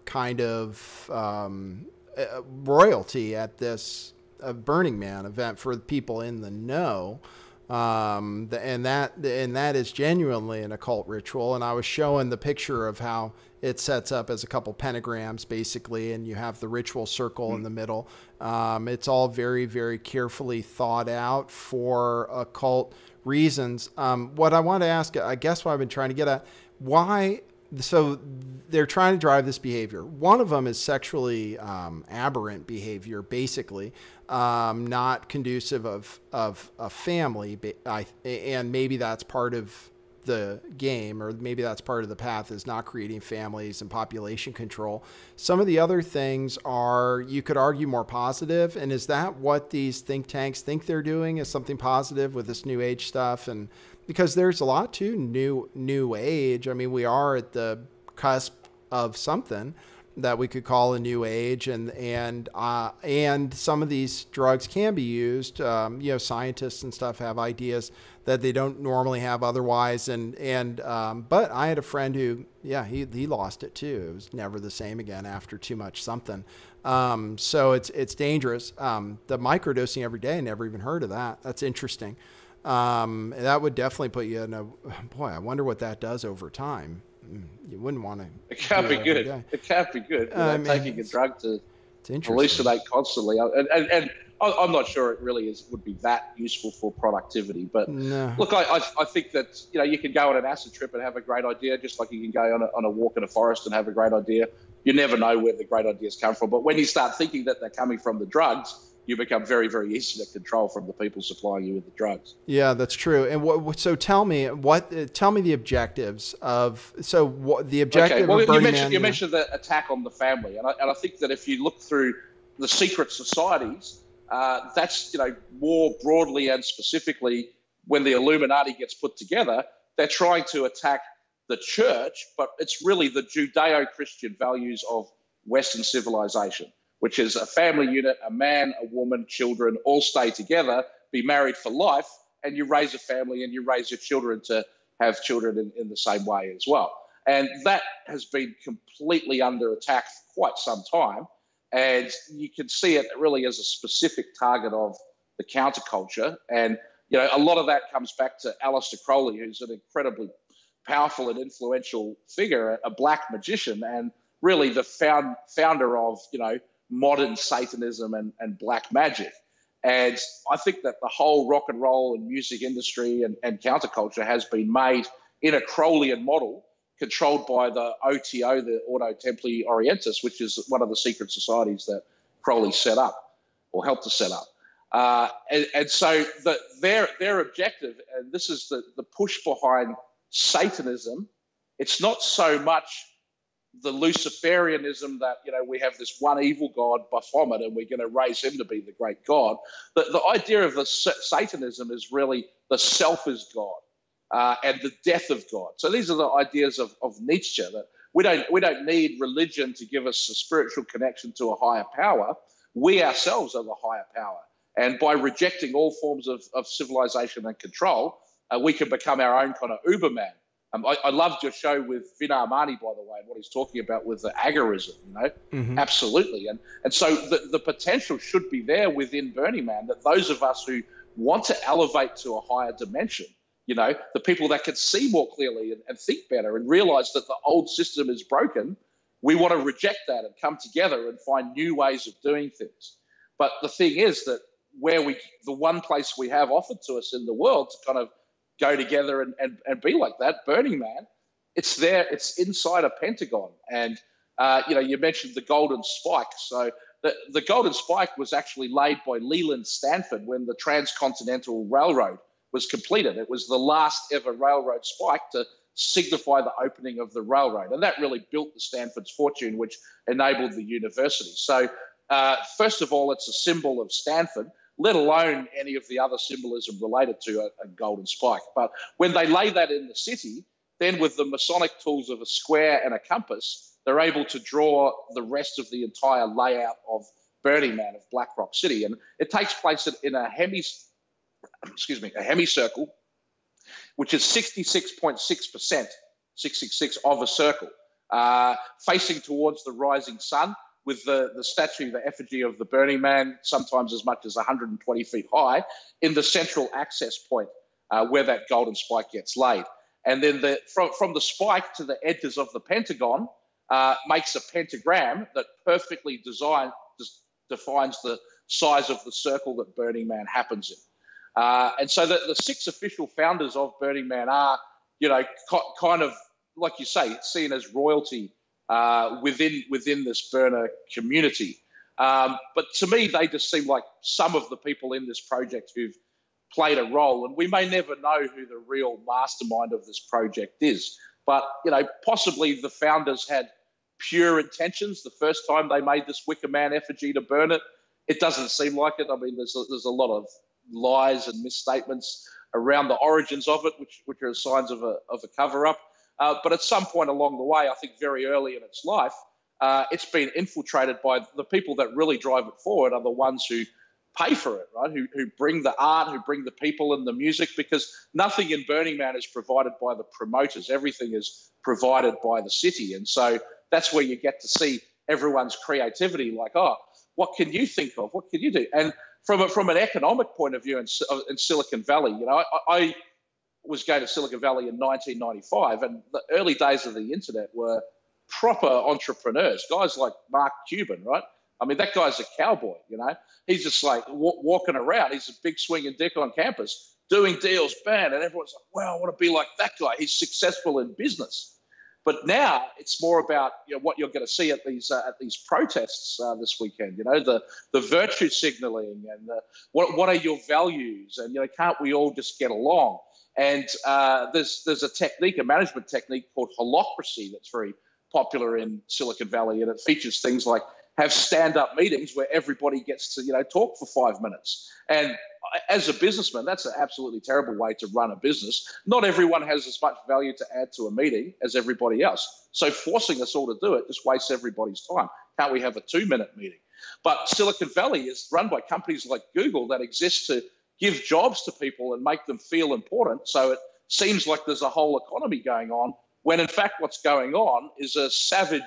kind of royalty at this Burning Man event for the people in the know. And that is genuinely an occult ritual. And I was showing the picture of how it sets up as a couple pentagrams, basically, and you have the ritual circle in the middle. It's all very, very carefully thought out for occult reasons. What I want to ask, I guess what I've been trying to get at, why... So they're trying to drive this behavior. One of them is sexually aberrant behavior, basically, not conducive of a family. And maybe that's part of the game, or maybe that's part of the path, is not creating families and population control. Some of the other things are, you could argue, more positive. And is that what these think tanks think they're doing, is something positive with this new age stuff? And because there's a lot to new age. I mean, we are at the cusp of something that we could call a new age, and some of these drugs can be used. Scientists and stuff have ideas that they don't normally have otherwise. But I had a friend who, he lost it too. It was never the same again after too much something. So it's dangerous. The microdosing every day, never even heard of that. That's interesting. That would definitely put you in boy, I wonder what that does over time. You wouldn't want to. It can't be good. It can't be good. Taking a drug to hallucinate constantly. And I'm not sure it really would be that useful for productivity. But No. look, I think that, you can go on an acid trip and have a great idea, just like you can go on a walk in a forest and have a great idea. You never know where the great ideas come from. But when you start thinking that they're coming from the drugs, you become very, very easy to control from the people supplying you with the drugs. Yeah, that's true. And so tell me the objectives of the objective. Okay. Well, of Burning Man, you mentioned the attack on the family, and I think that if you look through the secret societies, that's more broadly and specifically when the Illuminati gets put together, they're trying to attack the church, but it's really the Judeo-Christian values of Western civilization, which is a family unit, a man, a woman, children, all stay together, be married for life, and you raise a family and you raise your children to have children in the same way as well. And that has been completely under attack for quite some time. And you can see it really as a specific target of the counterculture. And, a lot of that comes back to Aleister Crowley, who's an incredibly powerful and influential figure, a black magician, and really the founder of, modern Satanism and black magic. And I think that the whole rock and roll and music industry and counterculture has been made in a Crowleyan model, controlled by the OTO, the Ordo Templi Orientis, which is one of the secret societies that Crowley set up or helped to set up. And so their objective, and this is the push behind Satanism, it's not so much the Luciferianism that, we have this one evil god, Baphomet, and we're going to raise him to be the great god. The idea of the Satanism is really the self is God. And the death of God. So these are the ideas of Nietzsche, that we don't need religion to give us a spiritual connection to a higher power. We ourselves are the higher power. And by rejecting all forms of civilization and control, we can become our own kind of Uber man. I loved your show with Vin Armani, by the way, and what he's talking about with the agorism, Mm-hmm. Absolutely. And so the potential should be there within Burning Man, that those of us who want to elevate to a higher dimension, the people that can see more clearly and think better and realize that the old system is broken, we want to reject that and come together and find new ways of doing things. But the thing is that the one place we have offered to us in the world to kind of go together and be like that, Burning Man, it's there, it's inside a Pentagon. And, you mentioned the Golden Spike. So the Golden Spike was actually laid by Leland Stanford when the Transcontinental Railroad was completed. It was the last ever railroad spike to signify the opening of the railroad. And that really built the Stanford's fortune, which enabled the university. So first of all, it's a symbol of Stanford, let alone any of the other symbolism related to a golden spike. But when they lay that in the city, then with the Masonic tools of a square and a compass, they're able to draw the rest of the entire layout of Burning Man of Black Rock City. And it takes place in a hemicircle, which is 66.6%, 666 of a circle, facing towards the rising sun, with the statue, the effigy of the Burning Man, sometimes as much as 120 feet high, in the central access point where that golden spike gets laid. And then from the spike to the edges of the Pentagon makes a pentagram that perfectly defines the size of the circle that Burning Man happens in. And so the six official founders of Burning Man are, kind of, like you say, seen as royalty within this burner community. But to me, they just seem like some of the people in this project who've played a role. And we may never know who the real mastermind of this project is. But, possibly the founders had pure intentions the first time they made this Wicker Man effigy to burn it. It doesn't seem like it. I mean, there's a lot of lies and misstatements around the origins of it, which are signs of a cover-up. But at some point along the way, I think very early in its life, it's been infiltrated by the people that really drive it forward are the ones who pay for it, right? Who bring the art, who bring the people and the music, because nothing in Burning Man is provided by the promoters. Everything is provided by the city. And so that's where you get to see everyone's creativity, like, oh, what can you think of? What can you do? And from an economic point of view in Silicon Valley, I was going to Silicon Valley in 1995, and the early days of the internet were proper entrepreneurs, guys like Mark Cuban, right? I mean, that guy's a cowboy, you know. He's just like walking around. He's a big swinging dick on campus doing deals, bad, and everyone's like, wow, I want to be like that guy. He's successful in business. But now it's more about, you know, what you're going to see at these protests this weekend. You know, the virtue signaling and what are your values, and, you know, can't we all just get along? And there's a technique, a management technique called holacracy that's very popular in Silicon Valley, and it features things like have stand-up meetings where everybody gets to, you know, talk for 5 minutes. And as a businessman, that's an absolutely terrible way to run a business. Not everyone has as much value to add to a meeting as everybody else. So forcing us all to do it just wastes everybody's time. Can't we have a 2-minute meeting? But Silicon Valley is run by companies like Google that exist to give jobs to people and make them feel important. So it seems like there's a whole economy going on, when in fact what's going on is a savage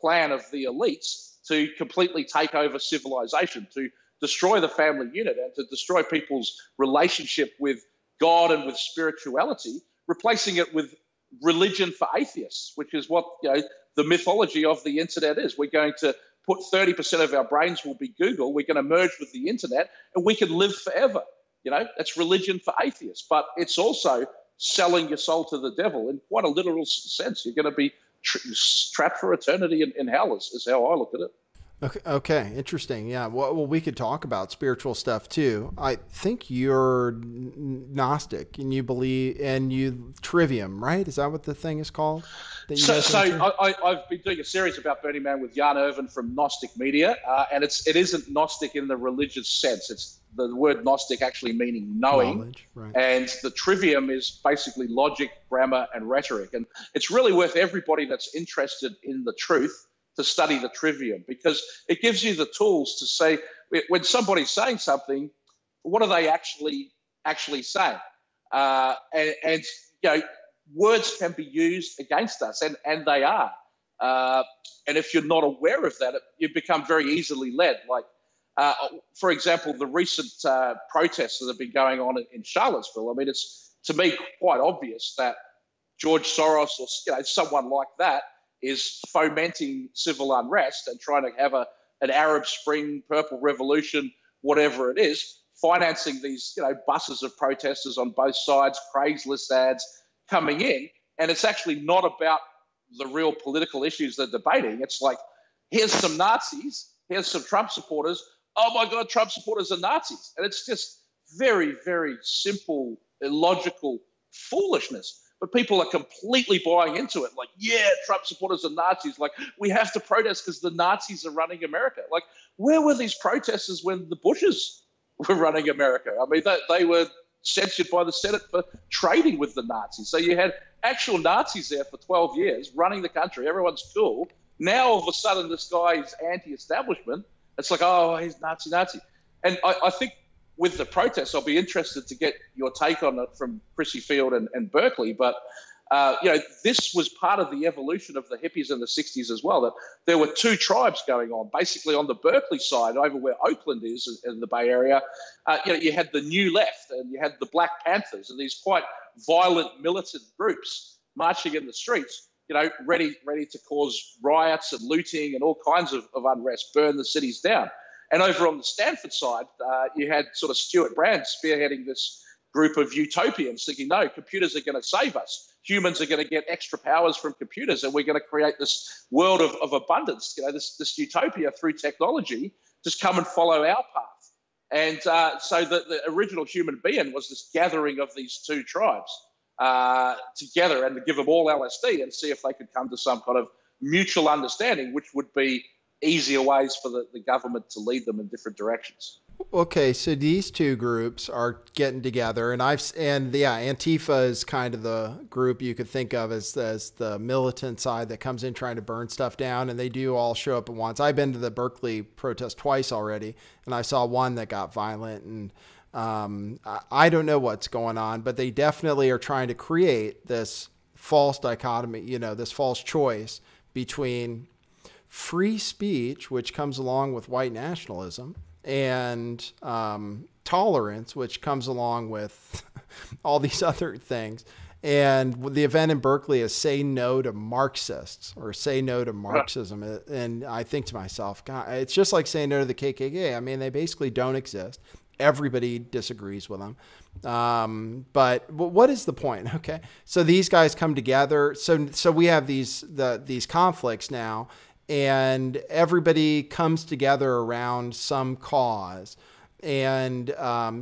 plan of the elites to completely take over civilization, to destroy the family unit and to destroy people's relationship with God and with spirituality, replacing it with religion for atheists, which is what, you know, the mythology of the internet is. We're going to put 30% of our brains will be Google. We're going to merge with the internet and we can live forever. You know, that's religion for atheists, but it's also selling your soul to the devil in quite a literal sense. You're going to be trapped for eternity in hell is how I look at it. Okay, interesting. Yeah, well, we could talk about spiritual stuff too. I think you're Gnostic, and you believe, and you Trivium, right? Is that what the thing is called? I've been doing a series about Burning Man with Jan Irvin from Gnostic Media, and it isn't Gnostic in the religious sense. It's the word Gnostic actually meaning knowing, knowledge, right. And the Trivium is basically logic, grammar, and rhetoric. And it's really worth everybody that's interested in the truth to study the Trivium, because it gives you the tools to say, when somebody's saying something, what are they actually saying? And you know, words can be used against us, and they are. And if you're not aware of that, you become very easily led. Like, for example, the recent protests that have been going on in Charlottesville. I mean, it's, to me, quite obvious that George Soros or, you know, someone like that is fomenting civil unrest and trying to have an Arab Spring, Purple Revolution, whatever it is, financing these, you know, buses of protesters on both sides, Craigslist ads coming in. And it's actually not about the real political issues they're debating. It's like, here's some Nazis, here's some Trump supporters. Oh my God, Trump supporters are Nazis. And it's just very, very simple, illogical foolishness. But people are completely buying into it. Like, yeah, Trump supporters are Nazis. Like, we have to protest because the Nazis are running America. Like, where were these protesters when the Bushes were running America? I mean, they were censured by the Senate for trading with the Nazis. So you had actual Nazis there for 12 years running the country. Everyone's cool. Now, all of a sudden, this guy is anti-establishment. It's like, oh, he's Nazi. And I think with the protests, I'll be interested to get your take on it from Chrissy Field and Berkeley. But, you know, this was part of the evolution of the hippies in the 60s as well, that there were two tribes going on. Basically, on the Berkeley side, over where Oakland is in the Bay Area, you know, you had the New Left and you had the Black Panthers and these quite violent militant groups marching in the streets, you know, ready to cause riots and looting and all kinds of unrest, burn the cities down. And over on the Stanford side, you had sort of Stuart Brand spearheading this group of utopians thinking, no, computers are going to save us. Humans are going to get extra powers from computers, and we're going to create this world of abundance, you know, this utopia through technology. Just come and follow our path. And so the original human being was this gathering of these two tribes together, and to give them all LSD and see if they could come to some kind of mutual understanding, which would be easier ways for the government to lead them in different directions. Okay, so these two groups are getting together, and Antifa is kind of the group you could think of as the militant side that comes in trying to burn stuff down, and they do all show up at once. I've been to the Berkeley protest twice already, and I saw one that got violent, and I don't know what's going on, but they definitely are trying to create this false dichotomy, you know, this false choice between free speech, which comes along with white nationalism, and tolerance, which comes along with all these other things. And the event in Berkeley is Say No to Marxists, or Say No to Marxism. And I think to myself, God, it's just like saying no to the KKK. I mean, they basically don't exist. Everybody disagrees with them. But what is the point? Okay. So these guys come together. So we have these conflicts now, and everybody comes together around some cause. And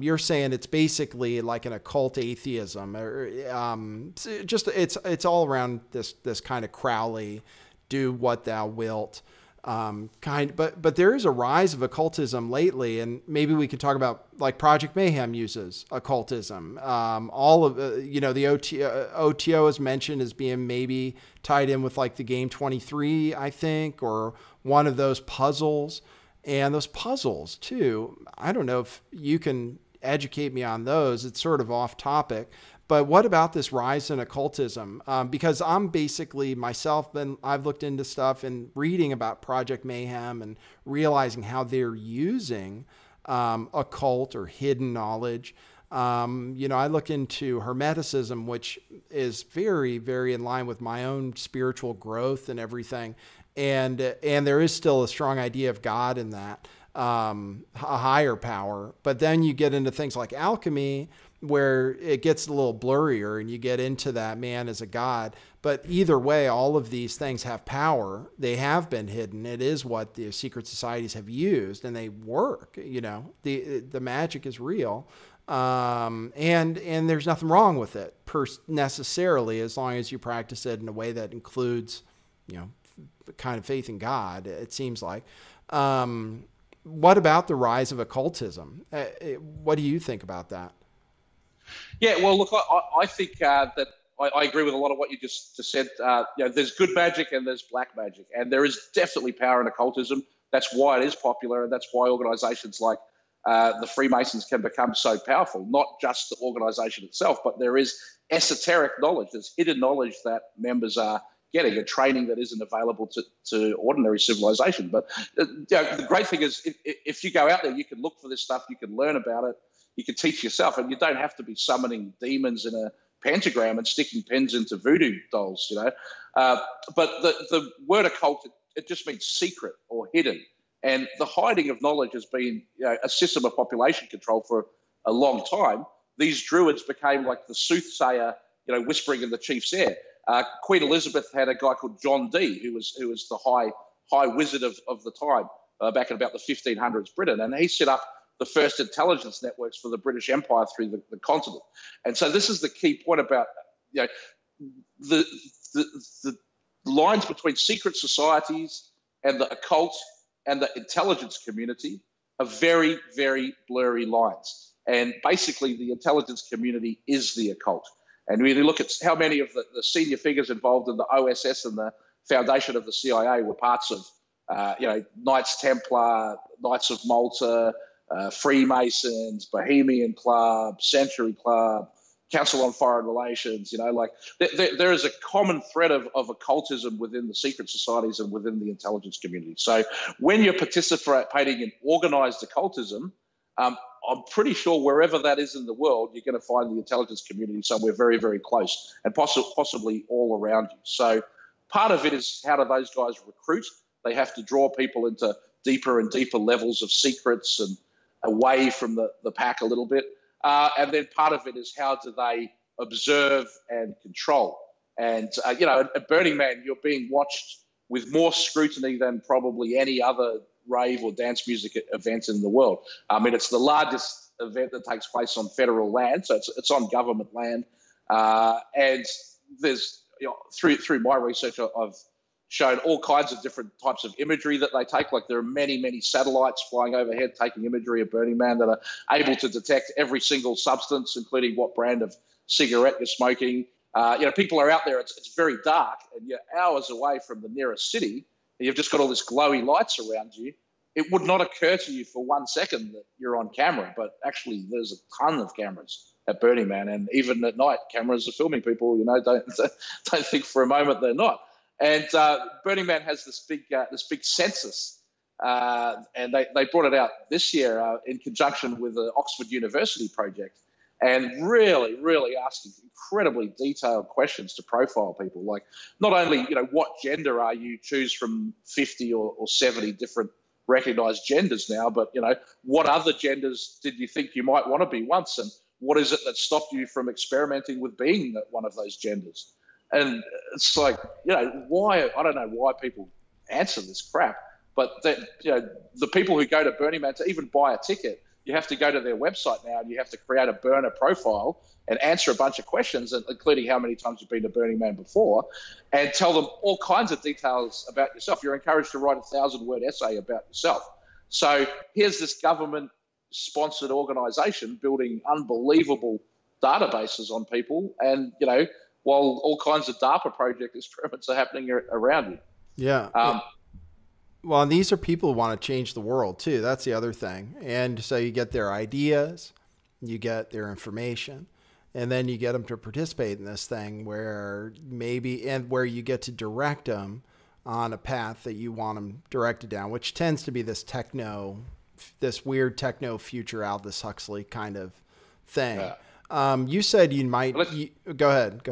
you're saying it's basically like an occult atheism, or it's all around this kind of Crowley, do what thou wilt but there is a rise of occultism lately, and maybe we could talk about, like, Project Mayhem uses occultism. All of the OTO is mentioned as being maybe tied in with, like, the game 23, I think, or one of those puzzles. And those puzzles too, I don't know if you can educate me on those. It's sort of off topic. But what about this rise in occultism? Because I'm basically myself, I've looked into stuff and reading about Project Mayhem and realizing how they're using occult or hidden knowledge. I look into Hermeticism, which is very, very in line with my own spiritual growth and everything. And there is still a strong idea of God in that, a higher power. But then you get into things like alchemy, where it gets a little blurrier, and you get into that man as a god. But either way, all of these things have power. They have been hidden. It is what the secret societies have used, and they work. The magic is real, and there's nothing wrong with it necessarily, as long as you practice it in a way that includes, kind of faith in God. It seems like. What about the rise of occultism? What do you think about that? Yeah, well, look, I think that I agree with a lot of what you just said. There's good magic and there's black magic, and there is definitely power in occultism. That's why it is popular, and that's why organizations like the Freemasons can become so powerful. Not just the organization itself, but there is esoteric knowledge. There's hidden knowledge that members are getting, a training that isn't available to ordinary civilization. But the great thing is, if you go out there, you can look for this stuff, you can learn about it, you can teach yourself, and you don't have to be summoning demons in a pentagram and sticking pens into voodoo dolls, But the word occult, it just means secret or hidden. And the hiding of knowledge has been a system of population control for a long time. These druids became like the soothsayer, whispering in the chief's ear. Queen Elizabeth had a guy called John Dee, who was the high wizard of the time, back in about the 1500s Britain, and he set up the first intelligence networks for the British Empire through the continent. And so this is the key point about the lines between secret societies and the occult and the intelligence community are very, very blurry lines. And basically the intelligence community is the occult. And when you look at how many of the senior figures involved in the OSS and the foundation of the CIA were parts of, Knights Templar, Knights of Malta, Freemasons, Bohemian Club, Century Club, Council on Foreign Relations, there is a common thread of occultism within the secret societies and within the intelligence community. So when you're participating in organized occultism, I'm pretty sure wherever that is in the world, you're going to find the intelligence community somewhere very, very close, and possibly all around you. So part of it is, how do those guys recruit? They have to draw people into deeper and deeper levels of secrets and away from the pack a little bit. And then part of it is, how do they observe and control? And, at Burning Man, you're being watched with more scrutiny than probably any other rave or dance music event in the world. I mean, it's the largest event that takes place on federal land, so it's on government land. And there's, through my research, I've shown all kinds of different types of imagery that they take. Like, there are many, many satellites flying overhead taking imagery of Burning Man that are able to detect every single substance, including what brand of cigarette you're smoking. People are out there. It's very dark, and you're hours away from the nearest city, and you've just got all this glowy lights around you. It would not occur to you for 1 second that you're on camera, but actually there's a ton of cameras at Burning Man, and even at night, cameras are filming people. Don't think for a moment they're not. And Burning Man has this big census, and they brought it out this year in conjunction with the Oxford University project. and really, really asking incredibly detailed questions to profile people. Like, not only, what gender are you, choose from 50 or 70 different recognized genders now, but, what other genders did you think you might want to be once? And what is it that stopped you from experimenting with being one of those genders? And it's like, why, I don't know why people answer this crap, but that, the people who go to Burning Man to even buy a ticket, you have to go to their website now and you have to create a burner profile and answer a bunch of questions, including how many times you've been to Burning Man before, and tell them all kinds of details about yourself. You're encouraged to write a 1,000-word essay about yourself. So here's this government-sponsored organization building unbelievable databases on people, and, while all kinds of DARPA project experiments are happening around you. Yeah. Well, and these are people who want to change the world too. That's the other thing. And so you get their ideas, you get their information, and then you get them to participate in this thing where where you get to direct them on a path that you want them directed down, which tends to be this weird techno future Aldous Huxley kind of thing. Yeah. You said you might, go ahead.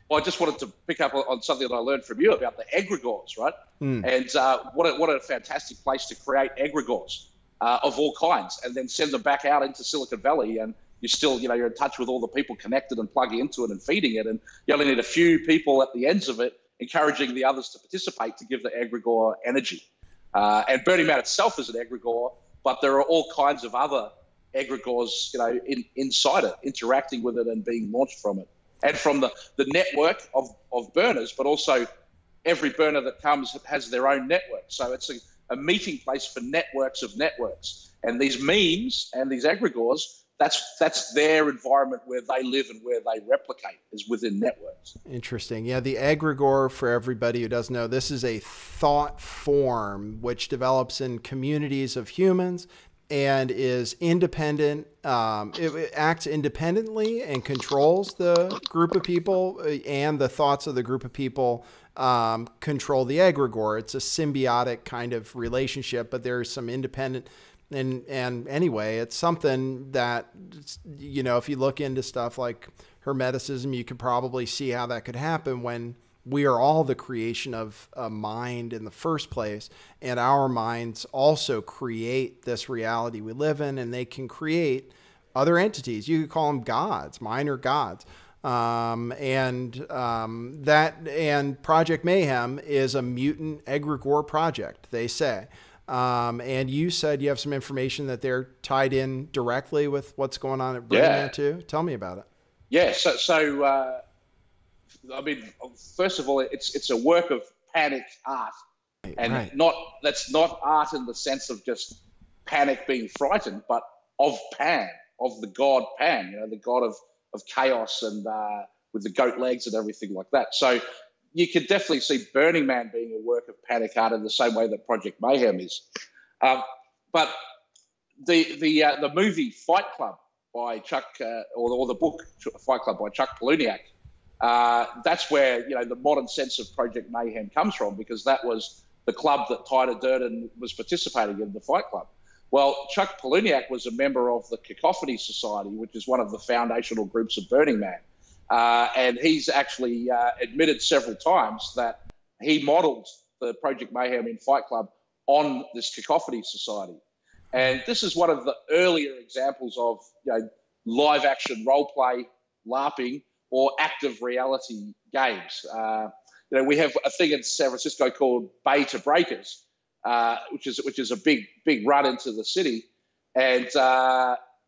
Well, I just wanted to pick up on something that I learned from you about the egregores, right? And what a fantastic place to create egregores of all kinds, and then send them back out into Silicon Valley, and you're still, you're in touch with all the people connected and plugging into it and feeding it, and you only need a few people at the ends of it encouraging the others to participate to give the egregore energy. And Burning Man itself is an egregore, but there are all kinds of other egregores, inside it, interacting with it and being launched from it. And from the network of burners, but also every burner that comes has their own network. So it's a meeting place for networks of networks. And these memes and these egregores, that's their environment where they live and where they replicate, is within networks. Interesting. Yeah, the egregore, for everybody who doesn't know, this is a thought form which develops in communities of humans and is independent. It acts independently and controls the group of people, and the thoughts of the group of people control the egregore. It's a symbiotic kind of relationship, but there's some independent. And anyway, it's something that, if you look into stuff like Hermeticism, you could probably see how that could happen when we are all the creation of a mind in the first place, and our minds also create this reality we live in, and they can create other entities. You could call them gods, minor gods. And Project Mayhem is a mutant egregore project, they say. And you said you have some information that they're tied in directly with what's going on at Burning Man too. Tell me about it. Yeah. So I mean, first of all, it's a work of panic art, and that's not art in the sense of just panic being frightened, but of Pan, of the god Pan, the god of chaos, and with the goat legs and everything like that. So you could definitely see Burning Man being a work of panic art in the same way that Project Mayhem is. But the movie Fight Club by Chuck, or the book Fight Club by Chuck Palahniuk, that's where the modern sense of Project Mayhem comes from, because that was the club that Tyler Durden was participating in, the Fight Club. Well, Chuck Palahniuk was a member of the Cacophony Society, which is one of the foundational groups of Burning Man. And he's actually admitted several times that he modeled the Project Mayhem in Fight Club on this Cacophony Society. And this is one of the earlier examples of live action role play, LARPing, or active reality games. We have a thing in San Francisco called Bay to Breakers, which is a big run into the city, and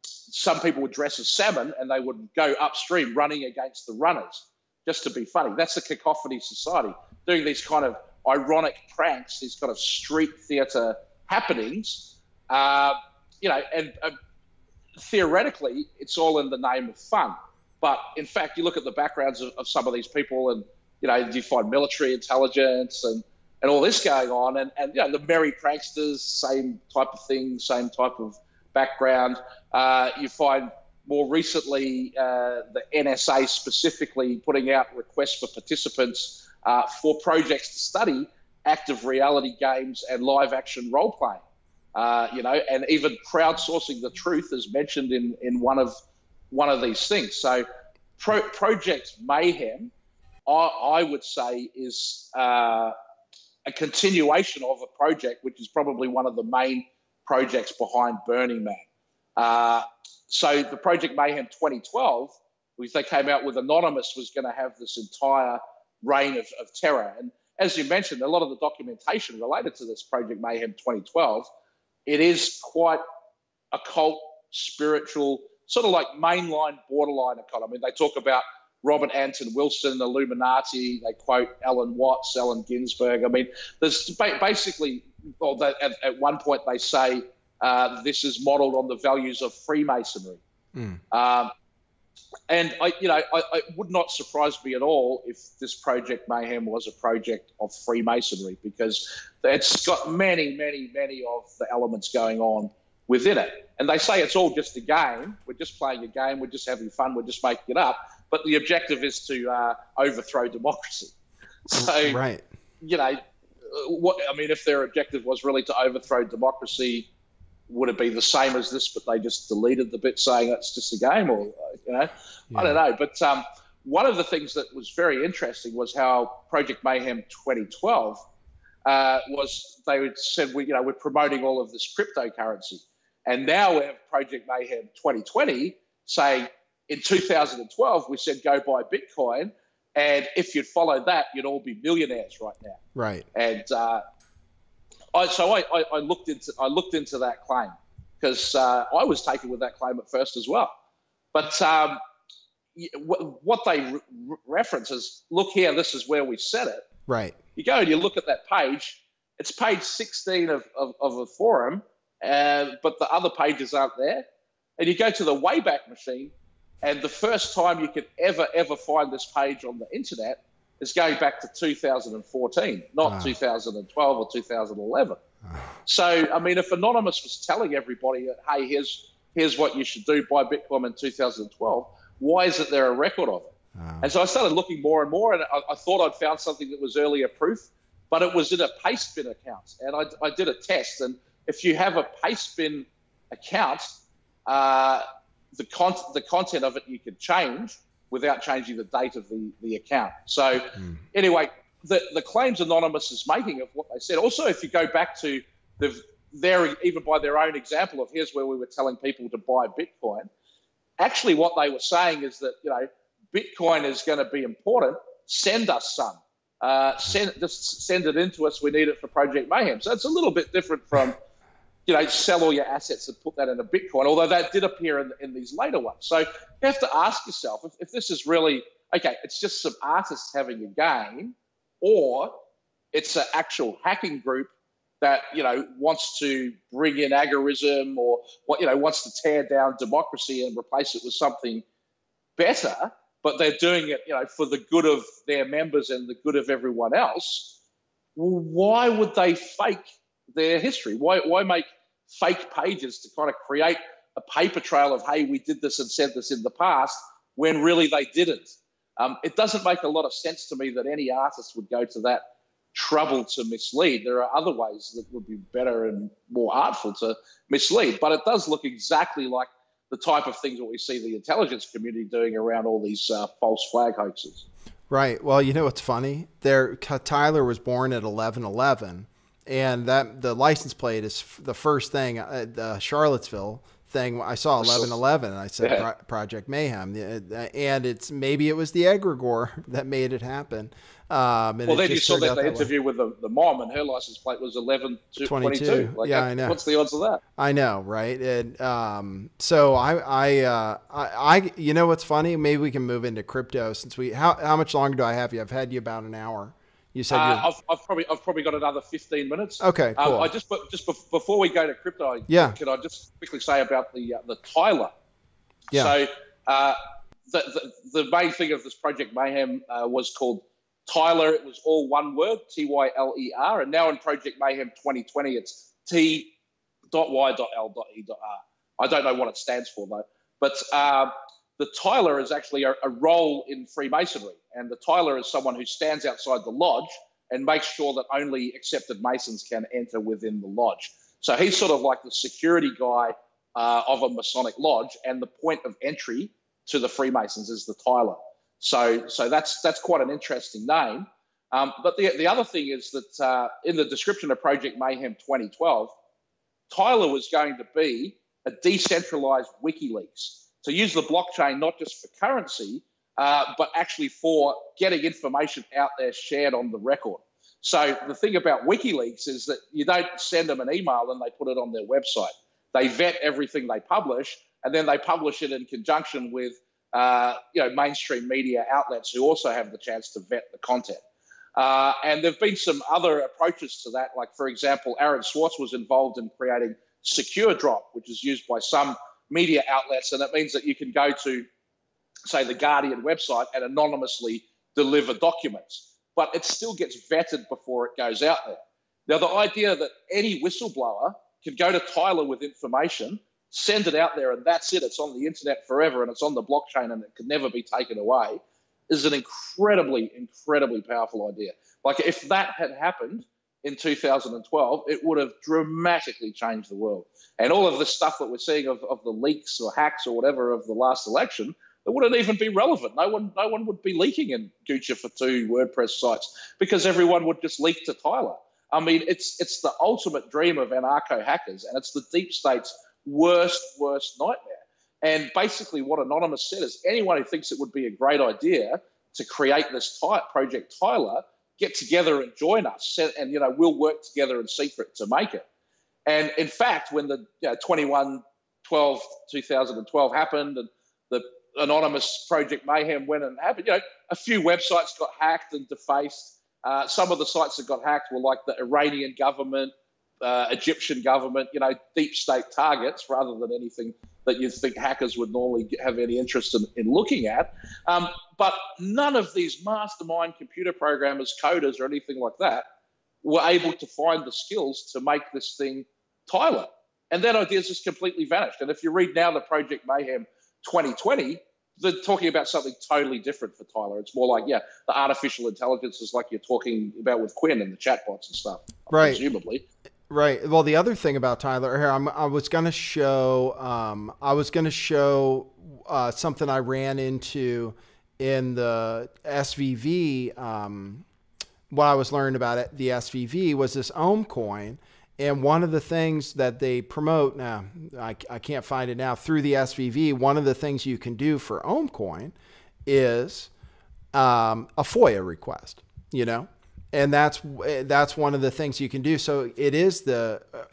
some people would dress as salmon and they would go upstream running against the runners just to be funny. That's the Cacophony Society, doing these kind of ironic pranks, these kind of street theater happenings, and theoretically it's all in the name of fun. But in fact, you look at the backgrounds of some of these people, and you find military intelligence and all this going on, and the merry pranksters, same type of thing, same type of background. You find more recently the NSA specifically putting out requests for participants for projects to study active reality games and live action role playing. And even crowdsourcing the truth is mentioned in one of one of these things. So Project Mayhem, I would say, is a continuation of a project which is probably one of the main projects behind Burning Man. So the Project Mayhem 2012, which they came out with, Anonymous was going to have this entire reign of terror. And as you mentioned, a lot of the documentation related to this Project Mayhem 2012, it is quite occult, spiritual, sort of like mainline, borderline occult. I mean, they talk about Robert Anton Wilson, Illuminati. They quote Alan Watts, Allen Ginsberg. I mean, there's basically, well, at one point they say this is modeled on the values of Freemasonry. And it would not surprise me at all if this Project Mayhem was a project of Freemasonry, because it's got many, many, many of the elements going on within it. And they say it's all just a game. We're just playing a game. We're just having fun. We're just making it up. But the objective is to overthrow democracy. So, right. If their objective was really to overthrow democracy, would it be the same as this, but they just deleted the bit saying it's just a game, or I don't know. But one of the things that was very interesting was how Project Mayhem 2012 was, they said we're promoting all of this cryptocurrency, and now we have Project Mayhem 2020 saying in 2012 we said go buy Bitcoin, and if you'd followed that, you'd all be millionaires right now. Right. And I looked into that claim, because I was taken with that claim at first as well. But what they reference is, look here, this is where we said it. Right. You go and you look at that page. It's page 16 of a forum, but the other pages aren't there. And you go to the Wayback Machine, and the first time you could ever find this page on the internet is going back to 2014, not 2012 or 2011. So, I mean, if Anonymous was telling everybody, hey, here's what you should do, buy Bitcoin in 2012, why isn't there a record of it? And so I started looking more and more, and I thought I'd found something that was earlier proof, but it was in a Pastebin account. And I did a test, and if you have a Pastebin account, the content of it you can change without changing the date of the account. So anyway, the claims Anonymous is making of what they said. Also, if you go back to even by their own example of here's where we were telling people to buy Bitcoin, actually what they were saying is that, Bitcoin is going to be important. Send us some. Just send it into us. We need it for Project Mayhem. So it's a little bit different from, sell all your assets and put that in a Bitcoin, although that did appear in these later ones. So you have to ask yourself if this is really, okay, it's just some artists having a game, or it's an actual hacking group that, wants to bring in agorism, or wants to tear down democracy and replace it with something better, but they're doing it, for the good of their members and the good of everyone else. Well, why would they fake their history? Why make fake pages to kind of create a paper trail of, hey, we did this and said this in the past, when really they didn't? It doesn't make a lot of sense to me that any artist would go to that trouble to mislead. There are other ways that would be better and more artful to mislead, but it does look exactly like the type of things that we see the intelligence community doing around all these false flag hoaxes. Right. Well, you know what's funny? Tyler was born at 11/11, and the license plate is the first thing, the Charlottesville thing. I saw 11/11, and I said Project Mayhem, and maybe it was the egregore that made it happen. Then you saw that interview with the mom, and her license plate was 11/22. Yeah, I know. What's the odds of that? I know, right? And so I you know what's funny? Maybe we can move into crypto, since how much longer do I have you? I've had you about an hour. You said I've probably got another 15 minutes. Okay, cool. I just before we go to crypto, can I just quickly say about the Tyler? Yeah. So the main thing of this Project Mayhem was called Tyler. It was all one word, Tyler, and now in Project Mayhem 2020, it's T.Y.L.E.R. I don't know what it stands for though, but the Tyler is actually a role in Freemasonry, and the Tyler is someone who stands outside the lodge and makes sure that only accepted Masons can enter within the lodge. So he's sort of like the security guy of a Masonic lodge, and the point of entry to the Freemasons is the Tyler. So that's quite an interesting name. But the other thing is that in the description of Project Mayhem 2012, Tyler was going to be a decentralized WikiLeaks to use the blockchain not just for currency, but actually for getting information out there shared on the record. So the thing about WikiLeaks is that you don't send them an email and they put it on their website. They vet everything they publish, and then they publish it in conjunction with mainstream media outlets who also have the chance to vet the content. And there have been some other approaches to that. Like, for example, Aaron Swartz was involved in creating Secure Drop, which is used by some media outlets. And it means that you can go to, say, the Guardian website and anonymously deliver documents. But it still gets vetted before it goes out there. Now, the idea that any whistleblower can go to Tyler with information, send it out there, and that's it. It's on the internet forever, and it's on the blockchain, and it can never be taken away, is an incredibly, incredibly powerful idea. Like, if that had happened in 2012, it would have dramatically changed the world. And all of the stuff that we're seeing of the leaks or hacks or whatever of the last election, it wouldn't even be relevant. No one would be leaking in Gucci for 2 WordPress sites because everyone would just leak to Tyler. I mean, it's the ultimate dream of anarcho-hackers, and it's the deep state's worst nightmare. And basically what Anonymous said is anyone who thinks it would be a great idea to create this Project Tyler, get together and join us, and we'll work together in secret to make it. And in fact, when the 21/12/2012 happened and the Anonymous Project Mayhem went and happened, a few websites got hacked and defaced. Some of the sites that got hacked were like the Iranian government, Egyptian government, deep state targets rather than anything that you think hackers would normally have any interest in looking at. But none of these mastermind computer programmers, coders, or anything like that were able to find the skills to make this thing Tyler. And that idea's just completely vanished. And if you read now the Project Mayhem 2020, they're talking about something totally different for Tyler. It's more like, the artificial intelligence is like you're talking about with Quinn and the chatbots and stuff, right? Presumably. Right. Well, the other thing about Tyler here, I was going to show something I ran into in the SVV. What I was learning about it, the SVV was this Ohm coin. And one of the things that they promote now, I can't find it now, through the SVV, one of the things you can do for Ohm coin is a FOIA request, And that's one of the things you can do. So it is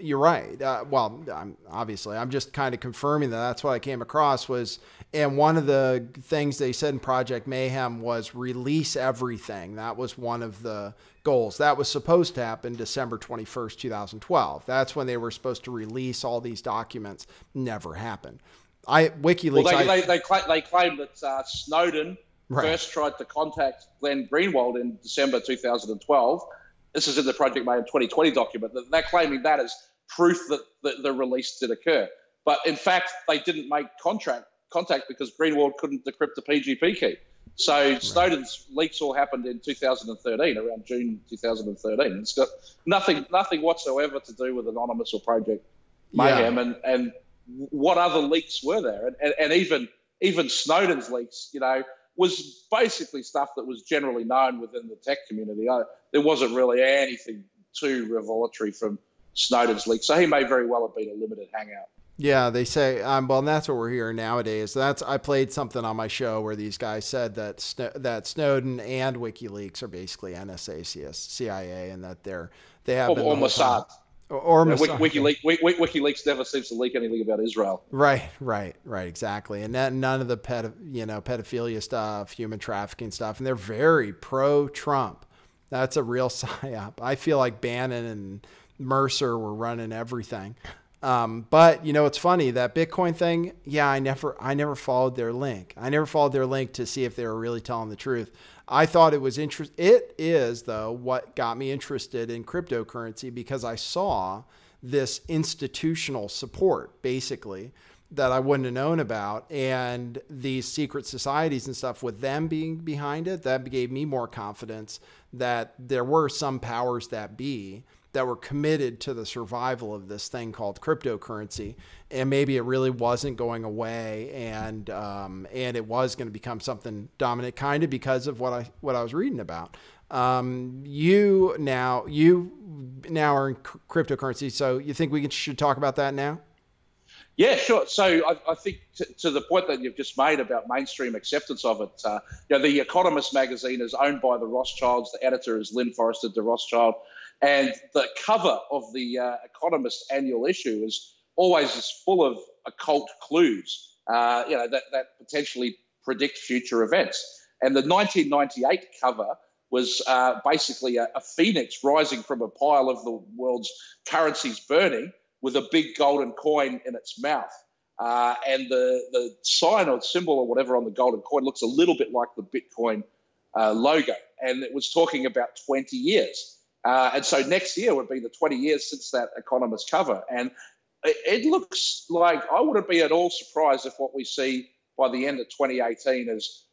you're right. I'm just kind of confirming that's what I came across was, and one of the things they said in Project Mayhem was release everything. That was one of the goals. That was supposed to happen December 21st, 2012. That's when they were supposed to release all these documents. Never happened. WikiLeaks. Well, they claim that Snowden first tried to contact Glenn Greenwald in December 2012. This is in the Project Mayhem 2020 document. They're claiming that as proof that the release did occur. But in fact, they didn't make contact because Greenwald couldn't decrypt the PGP key. So Snowden's leaks all happened in 2013, around June 2013. It's got nothing whatsoever to do with Anonymous or Project Mayhem. And what other leaks were there? And even Snowden's leaks, was basically stuff that was generally known within the tech community. There wasn't really anything too revelatory from Snowden's leaks. So he may very well have been a limited hangout. Yeah, they say, well, and that's what we're hearing nowadays. I played something on my show where these guys said that Snowden and WikiLeaks are basically NSA, CIA, and that they have been Mossad. Or WikiLeaks never seems to leak anything about Israel. Right, exactly. And none of the pedophilia stuff, human trafficking stuff, and they're very pro-Trump. That's a real psyop. I feel like Bannon and Mercer were running everything. But it's funny, that Bitcoin thing. Yeah, I never followed their link. I never followed their link to see if they were really telling the truth. I thought it was interesting. It is, though, what got me interested in cryptocurrency, because I saw this institutional support, basically, that I wouldn't have known about. And these secret societies and stuff, with them being behind it, that gave me more confidence that there were some powers that be that were committed to the survival of this thing called cryptocurrency, and maybe it really wasn't going away, and it was going to become something dominant, kind of because of what I was reading about. You now are in cryptocurrency, so you think we should talk about that now? Yeah, sure. So I think to the point that you've just made about mainstream acceptance of it, The Economist magazine is owned by the Rothschilds. The editor is Lynn Forrester de Rothschild. And the cover of the Economist annual issue is always full of occult clues, that potentially predict future events. And the 1998 cover was basically a phoenix rising from a pile of the world's currencies burning, with a big golden coin in its mouth. And the sign or symbol or whatever on the golden coin looks a little bit like the Bitcoin logo. And it was talking about 20 years. And so next year would be the 20 years since that Economist cover. And it looks like I wouldn't be at all surprised if what we see by the end of 2018 is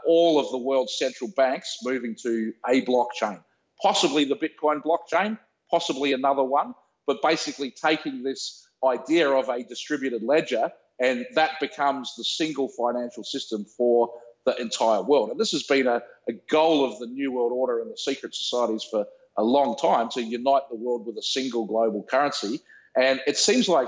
all of the world's central banks moving to a blockchain, possibly the Bitcoin blockchain, possibly another one, but basically taking this idea of a distributed ledger, and that becomes the single financial system for the entire world. And this has been a goal of the New World Order and the secret societies for a long time, to unite the world with a single global currency. And it seems like,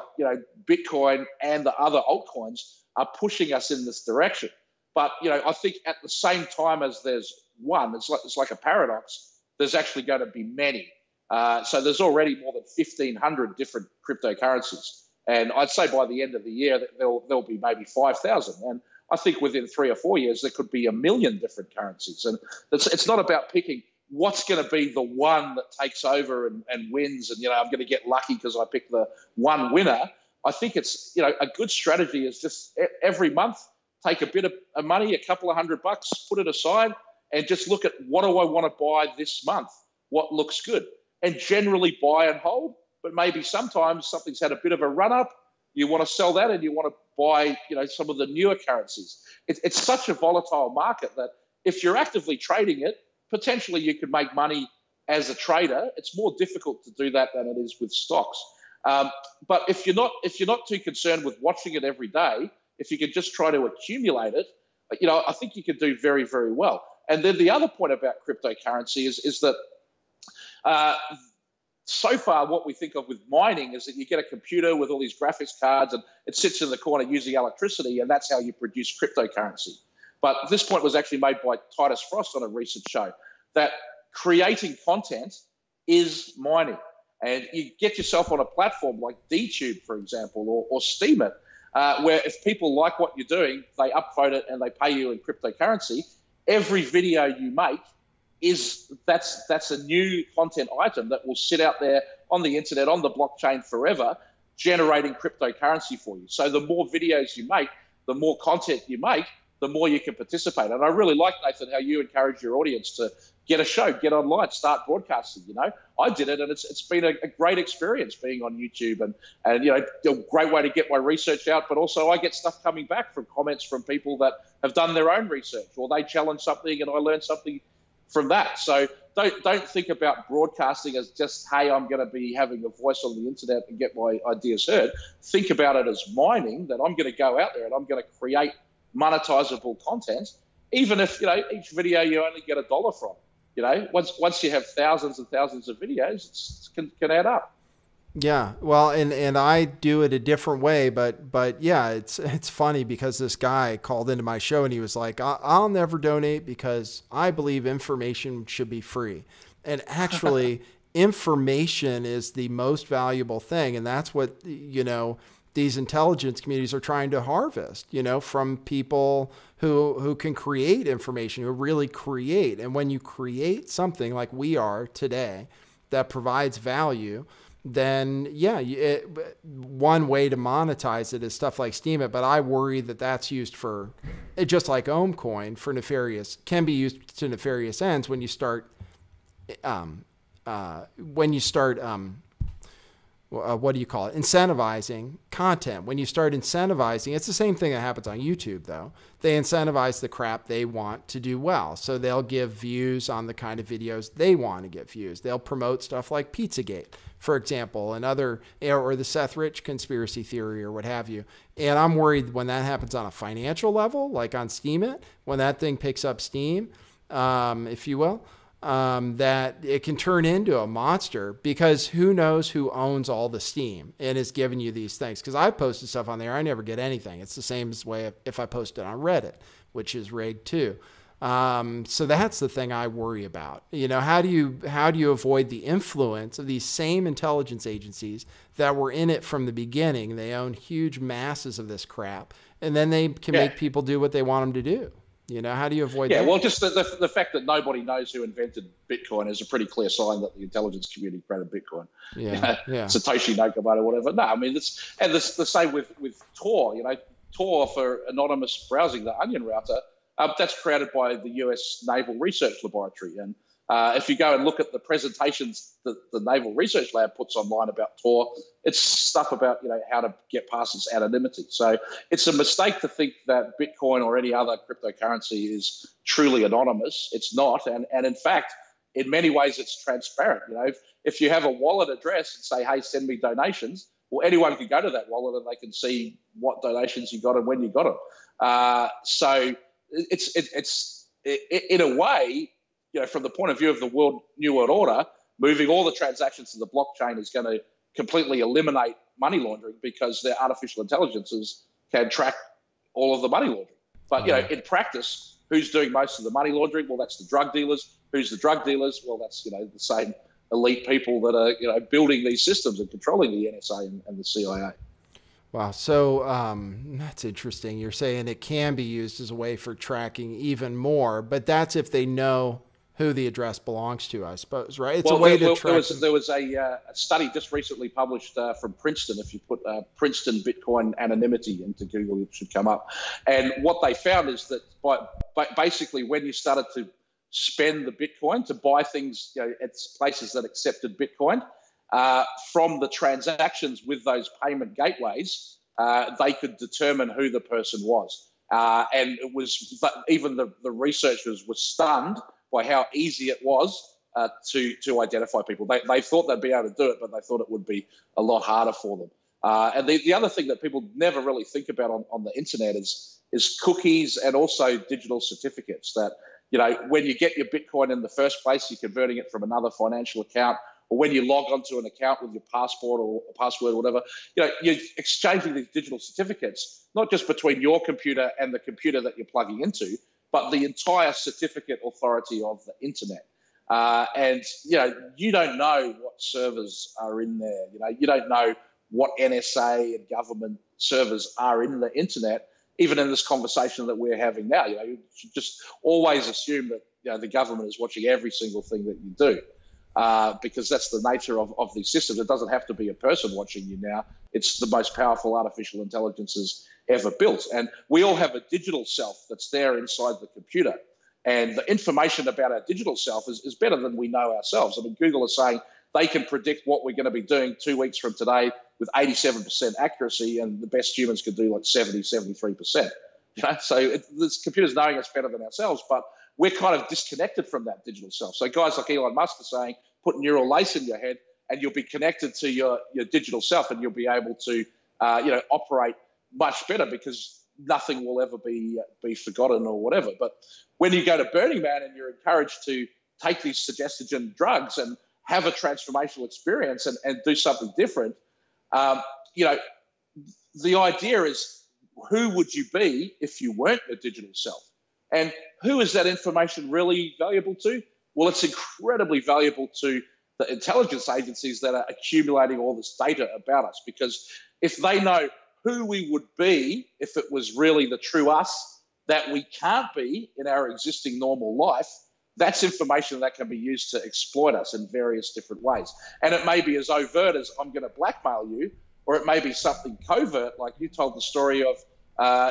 Bitcoin and the other altcoins are pushing us in this direction. But, I think at the same time as there's one, it's like a paradox, there's actually going to be many. So there's already more than 1,500 different cryptocurrencies. And I'd say by the end of the year, there'll be maybe 5,000. And I think within 3 or 4 years, there could be 1 million different currencies. And it's not about picking what's going to be the one that takes over and wins. And, I'm going to get lucky because I picked the one winner. I think it's, a good strategy is just every month, take a bit of money, a couple of $100, put it aside, and just look at what do I want to buy this month? What looks good? And generally buy and hold, but maybe sometimes something's had a bit of a run up. You want to sell that and you want to buy, some of the newer currencies. It's such a volatile market that if you're actively trading it, potentially you could make money as a trader. It's more difficult to do that than it is with stocks. But if you're not too concerned with watching it every day, if you could just try to accumulate it, I think you could do very, very well. And then the other point about cryptocurrency is that so far what we think of with mining is that you get a computer with all these graphics cards and it sits in the corner using electricity, and that's how you produce cryptocurrency. But this point was actually made by Titus Frost on a recent show, that creating content is mining. And you get yourself on a platform like DTube, for example, or Steemit, where if people like what you're doing, they upvote it and they pay you in cryptocurrency. Every video you make that's a new content item that will sit out there on the internet, on the blockchain forever, generating cryptocurrency for you. So the more videos you make, the more content you make, the more you can participate. And I really like, Nathan, how you encourage your audience to get a show, get online, start broadcasting. I did it, and it's been a great experience being on YouTube, and a great way to get my research out. But also I get stuff coming back from comments from people that have done their own research, or they challenge something and I learn something from that. So don't think about broadcasting as just, hey, I'm going to be having a voice on the internet and get my ideas heard. Think about it as mining, that I'm going to go out there and I'm going to create monetizable content, even if each video you only get $1 from. Once you have thousands and thousands of videos, it can add up. Yeah, well, and I do it a different way, but yeah, it's funny because this guy called into my show and he was like, I'll never donate because I believe information should be free. And actually, information is the most valuable thing, and that's what these intelligence communities are trying to harvest, from people who can create information, who really create. And when you create something like we are today that provides value, then yeah, one way to monetize it is stuff like Steemit, but I worry that that's used for, just like Ohmcoin, for can be used to nefarious ends when you start, what do you call it? Incentivizing content. When you start incentivizing, it's the same thing that happens on YouTube, though. They incentivize the crap they want to do well. So they'll give views on the kind of videos they want to get views. They'll promote stuff like Pizzagate, for example, and other, or the Seth Rich conspiracy theory or what have you. And I'm worried when that happens on a financial level, like on Steemit, when that thing picks up steam, if you will, that it can turn into a monster, because who knows who owns all the steam and is giving you these things. Because I've posted stuff on there, I never get anything. It's the same as way if I post it on Reddit, which is rigged too. So that's the thing I worry about. You know, how do you avoid the influence of these same intelligence agencies that were in it from the beginning? They own huge masses of this crap, and then they can make people do what they want them to do. You know, how do you avoid that? Yeah, well, just the fact that nobody knows who invented Bitcoin is a pretty clear sign that the intelligence community created Bitcoin. Yeah, Satoshi Nakamoto or whatever. No, I mean, the same with Tor. You know, Tor for anonymous browsing, the Onion router, that's created by the US Naval Research Laboratory. And if you go and look at the presentations that the Naval Research Lab puts online about Tor, it's stuff about, you know, how to get past its anonymity. So it's a mistake to think that Bitcoin or any other cryptocurrency is truly anonymous. It's not. And in fact, in many ways, it's transparent. You know, if you have a wallet address and say, hey, send me donations, well, anyone can go to that wallet and they can see what donations you got and when you got them. So it's in a way, you know, from the point of view of the New World Order, moving all the transactions to the blockchain is going to completely eliminate money laundering, because their artificial intelligences can track all of the money laundering. But, you know, in practice, who's doing most of the money laundering? Well, that's the drug dealers. Who's the drug dealers? Well, that's, you know, the same elite people that are, you know, building these systems and controlling the NSA and the CIA. Wow. So that's interesting. You're saying it can be used as a way for tracking even more, but that's if they know who the address belongs to, I suppose, right? It's a way to track. There was a study just recently published from Princeton. If you put Princeton Bitcoin anonymity into Google, it should come up. And what they found is that basically when you started to spend the Bitcoin to buy things, you know, at places that accepted Bitcoin, from the transactions with those payment gateways, they could determine who the person was. And it was, even the researchers were stunned by how easy it was to identify people. They thought they'd be able to do it, but they thought it would be a lot harder for them. And the other thing that people never really think about on the internet is cookies and also digital certificates. That, you know, when you get your Bitcoin in the first place, you're converting it from another financial account, or when you log onto an account with your passport or password or whatever, you know, you're exchanging these digital certificates, not just between your computer and the computer that you're plugging into, but the entire certificate authority of the internet. And, you know, you don't know what servers are in there. You know, you don't know what NSA and government servers are in the internet, even in this conversation that we're having now. You know, you should just always assume that, you know, the government is watching every single thing that you do. Because that's the nature of these systems. It doesn't have to be a person watching you now. It's the most powerful artificial intelligences ever built. And we all have a digital self that's there inside the computer. And the information about our digital self is better than we know ourselves. I mean, Google is saying they can predict what we're going to be doing 2 weeks from today with 87% accuracy, and the best humans could do like 70, 73%. You know? So this computer's knowing us better than ourselves, but we're kind of disconnected from that digital self. So guys like Elon Musk are saying, put neural lace in your head and you'll be connected to your digital self, and you'll be able to, you know, operate much better, because nothing will ever be forgotten or whatever. But when you go to Burning Man and you're encouraged to take these suggestion drugs and have a transformational experience and do something different, you know, the idea is, who would you be if you weren't your digital self? And who is that information really valuable to? Well, it's incredibly valuable to the intelligence agencies that are accumulating all this data about us, because if they know who we would be if it was really the true us that we can't be in our existing normal life, that's information that can be used to exploit us in various different ways. And it may be as overt as, I'm going to blackmail you, or it may be something covert, like you told the story of,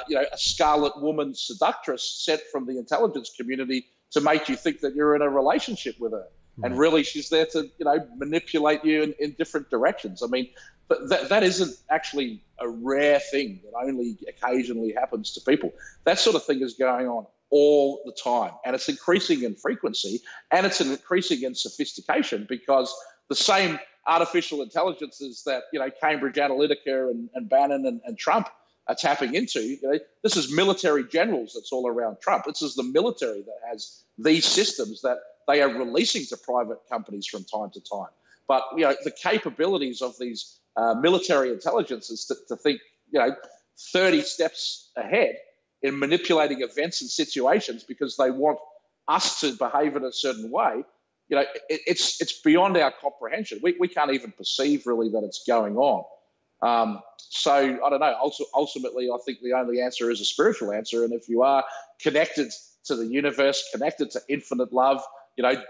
you know, a Scarlet Woman seductress sent from the intelligence community to make you think that you're in a relationship with her. And really, she's there to, manipulate you in different directions. I mean, but that isn't actually a rare thing that only occasionally happens to people. That sort of thing is going on all the time. And it's increasing in frequency, and it's increasing in sophistication, because the same artificial intelligences that, Cambridge Analytica and Bannon and Trump are tapping into, this is military generals that's all around Trump. This is the military that has these systems that they are releasing to private companies from time to time. But, the capabilities of these military intelligences to think, 30 steps ahead in manipulating events and situations because they want us to behave in a certain way, it's beyond our comprehension. We can't even perceive really that it's going on. So I don't know. Also, ultimately, I think the only answer is a spiritual answer. And if you are connected to the universe, connected to infinite love,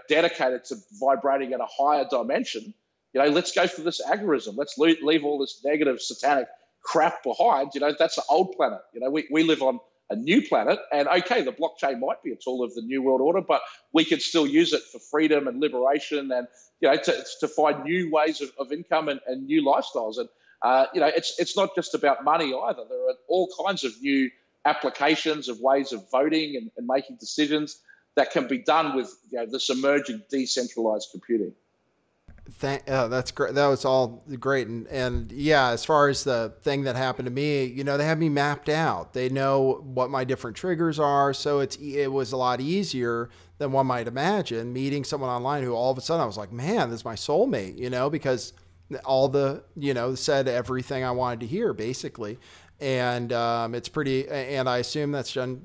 dedicated to vibrating at a higher dimension, let's go for this agorism. Let's leave all this negative satanic crap behind. That's the old planet. We live on a new planet, and okay, the blockchain might be a tool of the new world order, but we could still use it for freedom and liberation, and to find new ways of income and new lifestyles. And it's not just about money either. There are all kinds of new applications of ways of voting and making decisions that can be done with this emerging decentralized computing. That's great. That was all great. And yeah, as far as the thing that happened to me, they have me mapped out. They know what my different triggers are. So it was a lot easier than one might imagine, meeting someone online who all of a sudden I was like, man, this is my soulmate, because all the, said everything I wanted to hear basically. And it's pretty, and I assume that's done,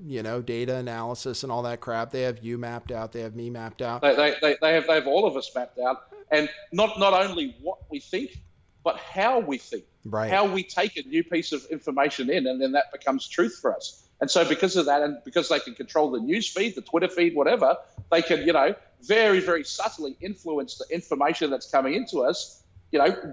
data analysis and all that crap. They have you mapped out. They have me mapped out. They have all of us mapped out. And not only what we think, but how we think, right? How we take a new piece of information in, and then that becomes truth for us. And so because of that, and because they can control the news feed, the Twitter feed, whatever, they can, very, very subtly influence the information that's coming into us,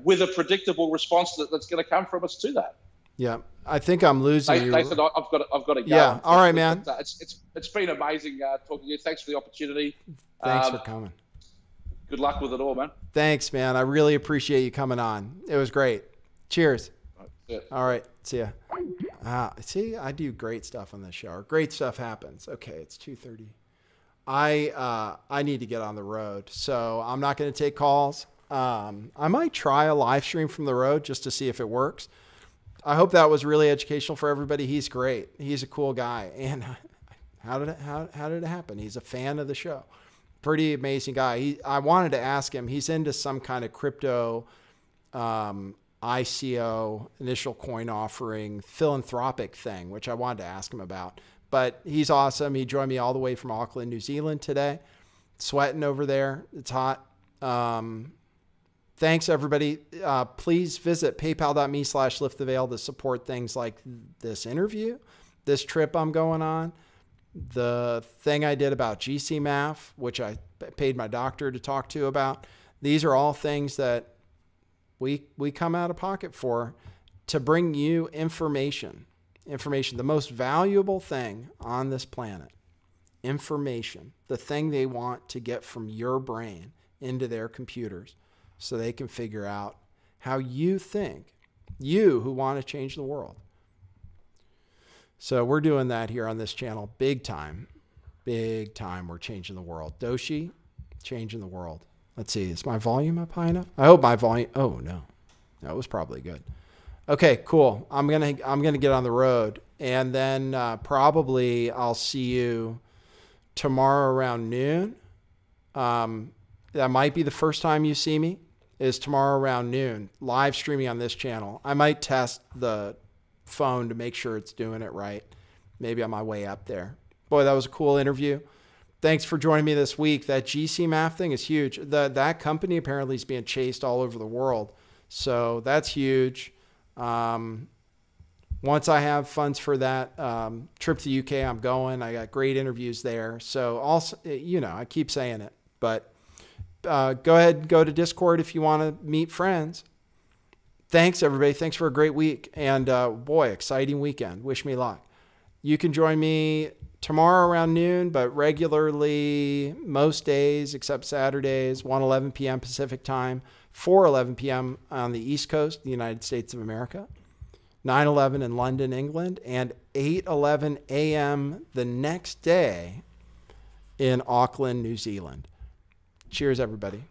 with a predictable response that's going to come from us to that. Yeah, I think I'm losing you. Nathan, I've got to go. Yeah, all right, man. It's been amazing talking to you. Thanks for the opportunity. Thanks for coming. Good luck with it all, man. Thanks, man. I really appreciate you coming on. It was great. Cheers. All right, see ya. See, I do great stuff on this show. Great stuff happens. Okay, it's 2:30. I need to get on the road, so I'm not going to take calls. I might try a live stream from the road just to see if it works. I hope that was really educational for everybody. He's great. He's a cool guy. And how did it happen? He's a fan of the show. Pretty amazing guy. I wanted to ask him. He's into some kind of crypto, ICO, initial coin offering, philanthropic thing, which I wanted to ask him about. But he's awesome. He joined me all the way from Auckland, New Zealand today. Sweating over there. It's hot. Thanks, everybody. Please visit paypal.me/lifttheveil to support things like this interview, this trip I'm going on, the thing I did about GCMAF, which I paid my doctor to talk to about. These are all things that we come out of pocket for to bring you information. The most valuable thing on this planet, information, the thing they want to get from your brain into their computers, so they can figure out how you think, you who want to change the world. So we're doing that here on this channel. Big time. We're changing the world. Doshi, changing the world. Let's see. Is my volume up high enough? I hope my volume. Oh, no. That was probably good. Okay, cool. I'm gonna get on the road. And then probably I'll see you tomorrow around noon. That might be the first time you see me, is tomorrow around noon, live streaming on this channel. I might test the phone to make sure it's doing it right. Maybe on my way up there. Boy, that was a cool interview. Thanks for joining me this week. That GCMAF thing is huge. That company apparently is being chased all over the world. So that's huge. Once I have funds for that trip to the UK, I'm going. I got great interviews there. So also, I keep saying it, but go ahead and go to Discord if you want to meet friends. Thanks, everybody. Thanks for a great week. And boy, exciting weekend. Wish me luck. You can join me tomorrow around noon, but regularly most days except Saturdays, 1:11 p.m. Pacific time, 4:11 p.m. on the East Coast, the United States of America, 9:11 in London, England, and 8:11 a.m. the next day in Auckland, New Zealand. Cheers, everybody.